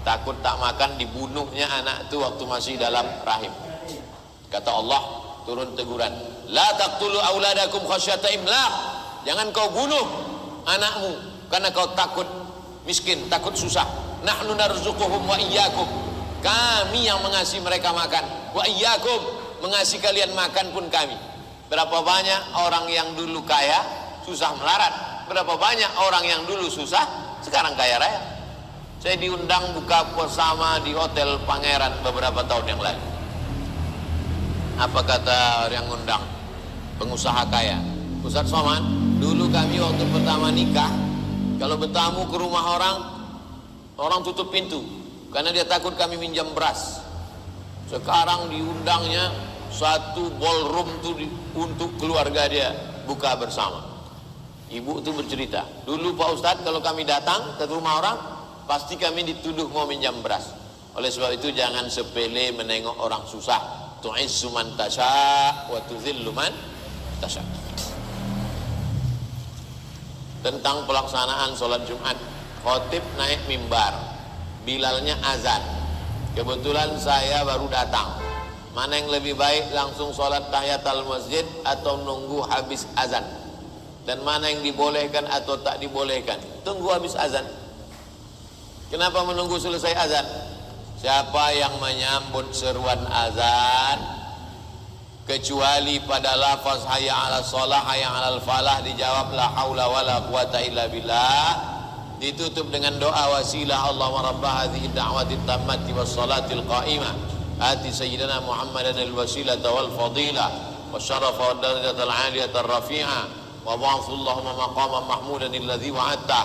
takut tak makan, dibunuhnya anak itu waktu masih dalam rahim. Kata Allah, turun teguran, la taqtulu auladakum khasyata imlaq. Jangan kau bunuh anakmu karena kau takut miskin, takut susah. Nahnu narzuquhum wa iyyakum. Kami yang mengasihi mereka makan, wa iyyakum, mengasihi kalian makan pun kami. Berapa banyak orang yang dulu kaya susah melarat, berapa banyak orang yang dulu susah sekarang kaya raya. Saya diundang buka bersama di Hotel Pangeran beberapa tahun yang lalu. Apa kata yang ngundang? Pengusaha kaya, Ustaz Somad, dulu kami waktu pertama nikah, kalau bertamu ke rumah orang, orang tutup pintu karena dia takut kami minjam beras. Sekarang diundangnya satu ballroom tuh untuk keluarga dia buka bersama. Ibu itu bercerita, dulu Pak Ustadz kalau kami datang ke rumah orang, pasti kami dituduh mau minjam beras. Oleh sebab itu jangan sepele menengok orang susah. Tu'izzu man tasha' wa tudhillu man tasha'. Tentang pelaksanaan sholat Jumat, khotib naik mimbar, bilalnya azan. Kebetulan saya baru datang. Mana yang lebih baik, langsung sholat tahiyatul masjid atau nunggu habis azan? Dan mana yang dibolehkan atau tak dibolehkan? Tunggu habis azan. Kenapa menunggu selesai azan? Siapa yang menyambut seruan azan kecuali pada lafaz hayya 'alas shalah, hayya 'alal falah, dijawab la haula wala quwata illa billah, ditutup dengan doa wasilah Allahumma rabb hadhihi da'wati tammati was salatil qa'imah ati sayyidina Muhammadan al wasilata wal fadilah wasyarafa wad darajatal 'aliyatar rafi'ah wa ba'athu Allahumma maqaman mahmudan alladhi wa'adta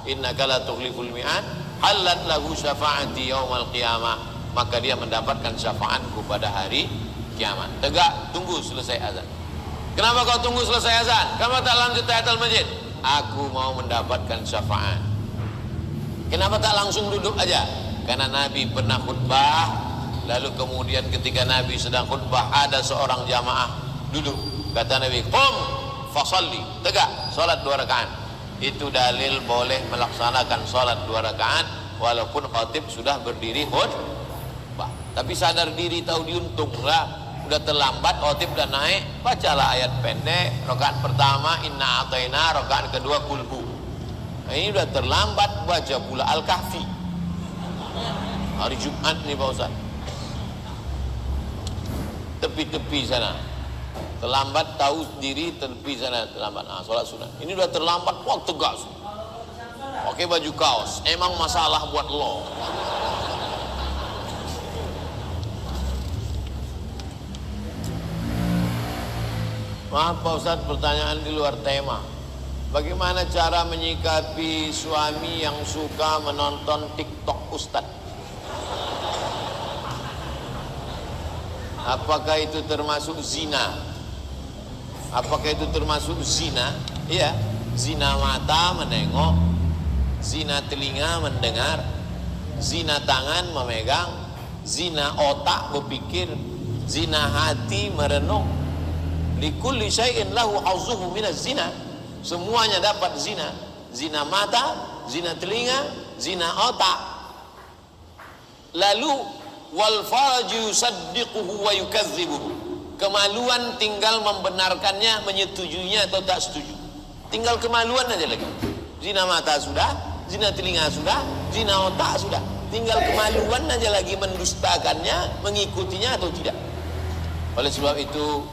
innaka la tukhliful mi'ad halat lahu syafaati yaumal qiyamah, maka dia mendapatkan syafaatku pada hari kiamat. Tegak, tunggu selesai azan. Kenapa kau tunggu selesai azan? Kenapa tak lanjut tahiyatul masjid? Aku mau mendapatkan syafaat. Kenapa tak langsung duduk aja? Karena Nabi pernah khutbah, lalu kemudian ketika Nabi sedang khutbah ada seorang jamaah duduk. Kata Nabi, "Qum fasalli," tegak, salat 2 rakaat. Itu dalil boleh melaksanakan salat 2 rakaat walaupun khatib sudah berdiri khutbah. Tapi sadar diri, tahu diuntung lah, udah terlambat, khatib udah naik, bacalah ayat pendek. Rakaat pertama inna ataina, rakaat kedua kulhu. Nah, ini udah terlambat, baca pula Al-Kahfi. Hari Jumat nih Pak Ustaz, tepi-tepi sana terlambat, tahu diri, tepi sana terlambat. Sholat sunat ini udah terlambat, wah tegas, pakai baju kaos, emang masalah buat lo. Maaf Pak Ustaz, pertanyaan di luar tema. Bagaimana cara menyikapi suami yang suka menonton TikTok Ustaz? Apakah itu termasuk zina? Apakah itu termasuk zina? Iya, zina mata menengok, zina telinga mendengar, zina tangan memegang, zina otak berpikir, zina hati merenung. Likulli syai'in lahu hazzuhu minaz zina. Semuanya dapat zina. Zina mata, zina telinga, zina otak. Lalu wal faraju yusaddiquhu wa yukadzibuhu. Kemaluan tinggal membenarkannya, menyetujuinya atau tak setuju. Tinggal kemaluan aja lagi. Zina mata sudah, zina telinga sudah, zina otak sudah. Tinggal kemaluan aja lagi mendustakannya, mengikutinya atau tidak. Oleh sebab itu,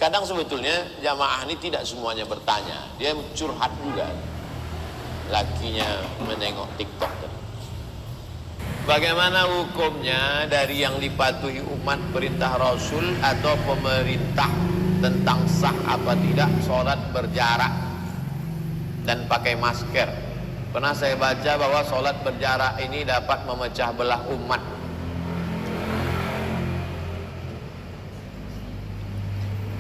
kadang sebetulnya jamaah ini tidak semuanya bertanya, dia curhat juga. Lakinya menengok TikTok. Bagaimana hukumnya dari yang dipatuhi umat perintah Rasul atau pemerintah tentang sah apa tidak sholat berjarak dan pakai masker? Pernah saya baca bahwa sholat berjarak ini dapat memecah belah umat.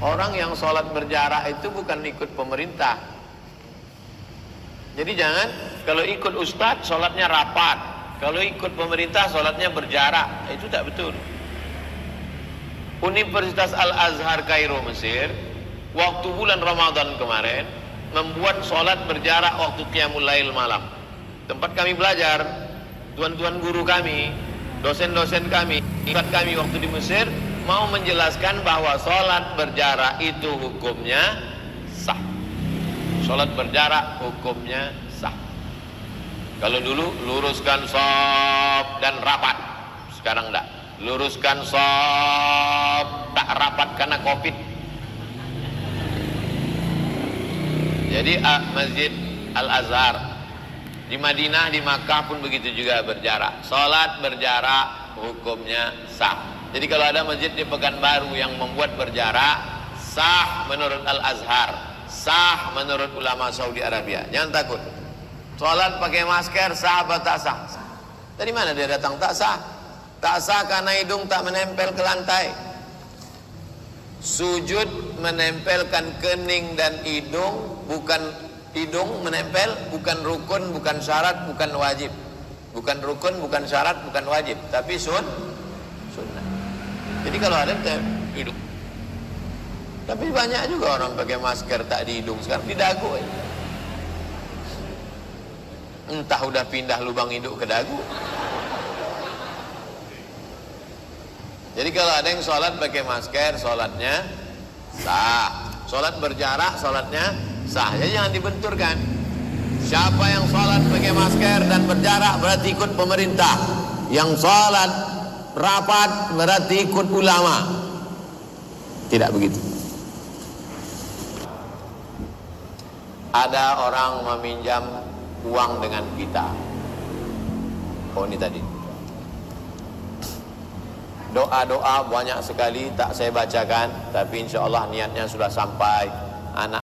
Orang yang sholat berjarak itu bukan ikut pemerintah. Jadi jangan, kalau ikut ustadz sholatnya rapat, kalau ikut pemerintah sholatnya berjarak. Itu tak betul. Universitas Al-Azhar Kairo Mesir waktu bulan Ramadan kemarin membuat sholat berjarak waktu qiyamul lail malam. Tempat kami belajar, tuan-tuan guru kami, dosen-dosen kami, ikut kami waktu di Mesir mau menjelaskan bahwa sholat berjarak itu hukumnya sah. Sholat berjarak hukumnya sah. Kalau dulu luruskan shaf dan rapat, sekarang enggak. Luruskan shaf tak rapat karena Covid. Jadi Masjid Al-Azhar di Madinah, di Makkah pun begitu juga berjarak. Sholat berjarak hukumnya sah. Jadi kalau ada masjid di Pekanbaru yang membuat berjarak, sah menurut Al-Azhar, sah menurut ulama Saudi Arabia. Jangan takut. Sholat pakai masker sah atau tak sah? Dari mana dia datang? Tak sah. Tak sah karena hidung tak menempel ke lantai. Sujud menempelkan kening dan hidung, bukan hidung menempel, bukan rukun, bukan syarat, bukan wajib. Bukan rukun, bukan syarat, bukan wajib, tapi sunnah. Jadi kalau ada hidung. Tapi banyak juga orang pakai masker tak di hidung, sekarang di dagu aja. Entah udah pindah lubang hidung ke dagu. Jadi kalau ada yang sholat pakai masker, sholatnya sah. Sholat berjarak, sholatnya sah. Jadi jangan dibenturkan. Siapa yang sholat pakai masker dan berjarak berarti ikut pemerintah. Yang sholat rapat berarti ikut ulama. Tidak begitu. Ada orang meminjam uang dengan kita. Oh, ini tadi. Doa-doa banyak sekali tak saya bacakan, tapi insya Allah niatnya sudah sampai. Anak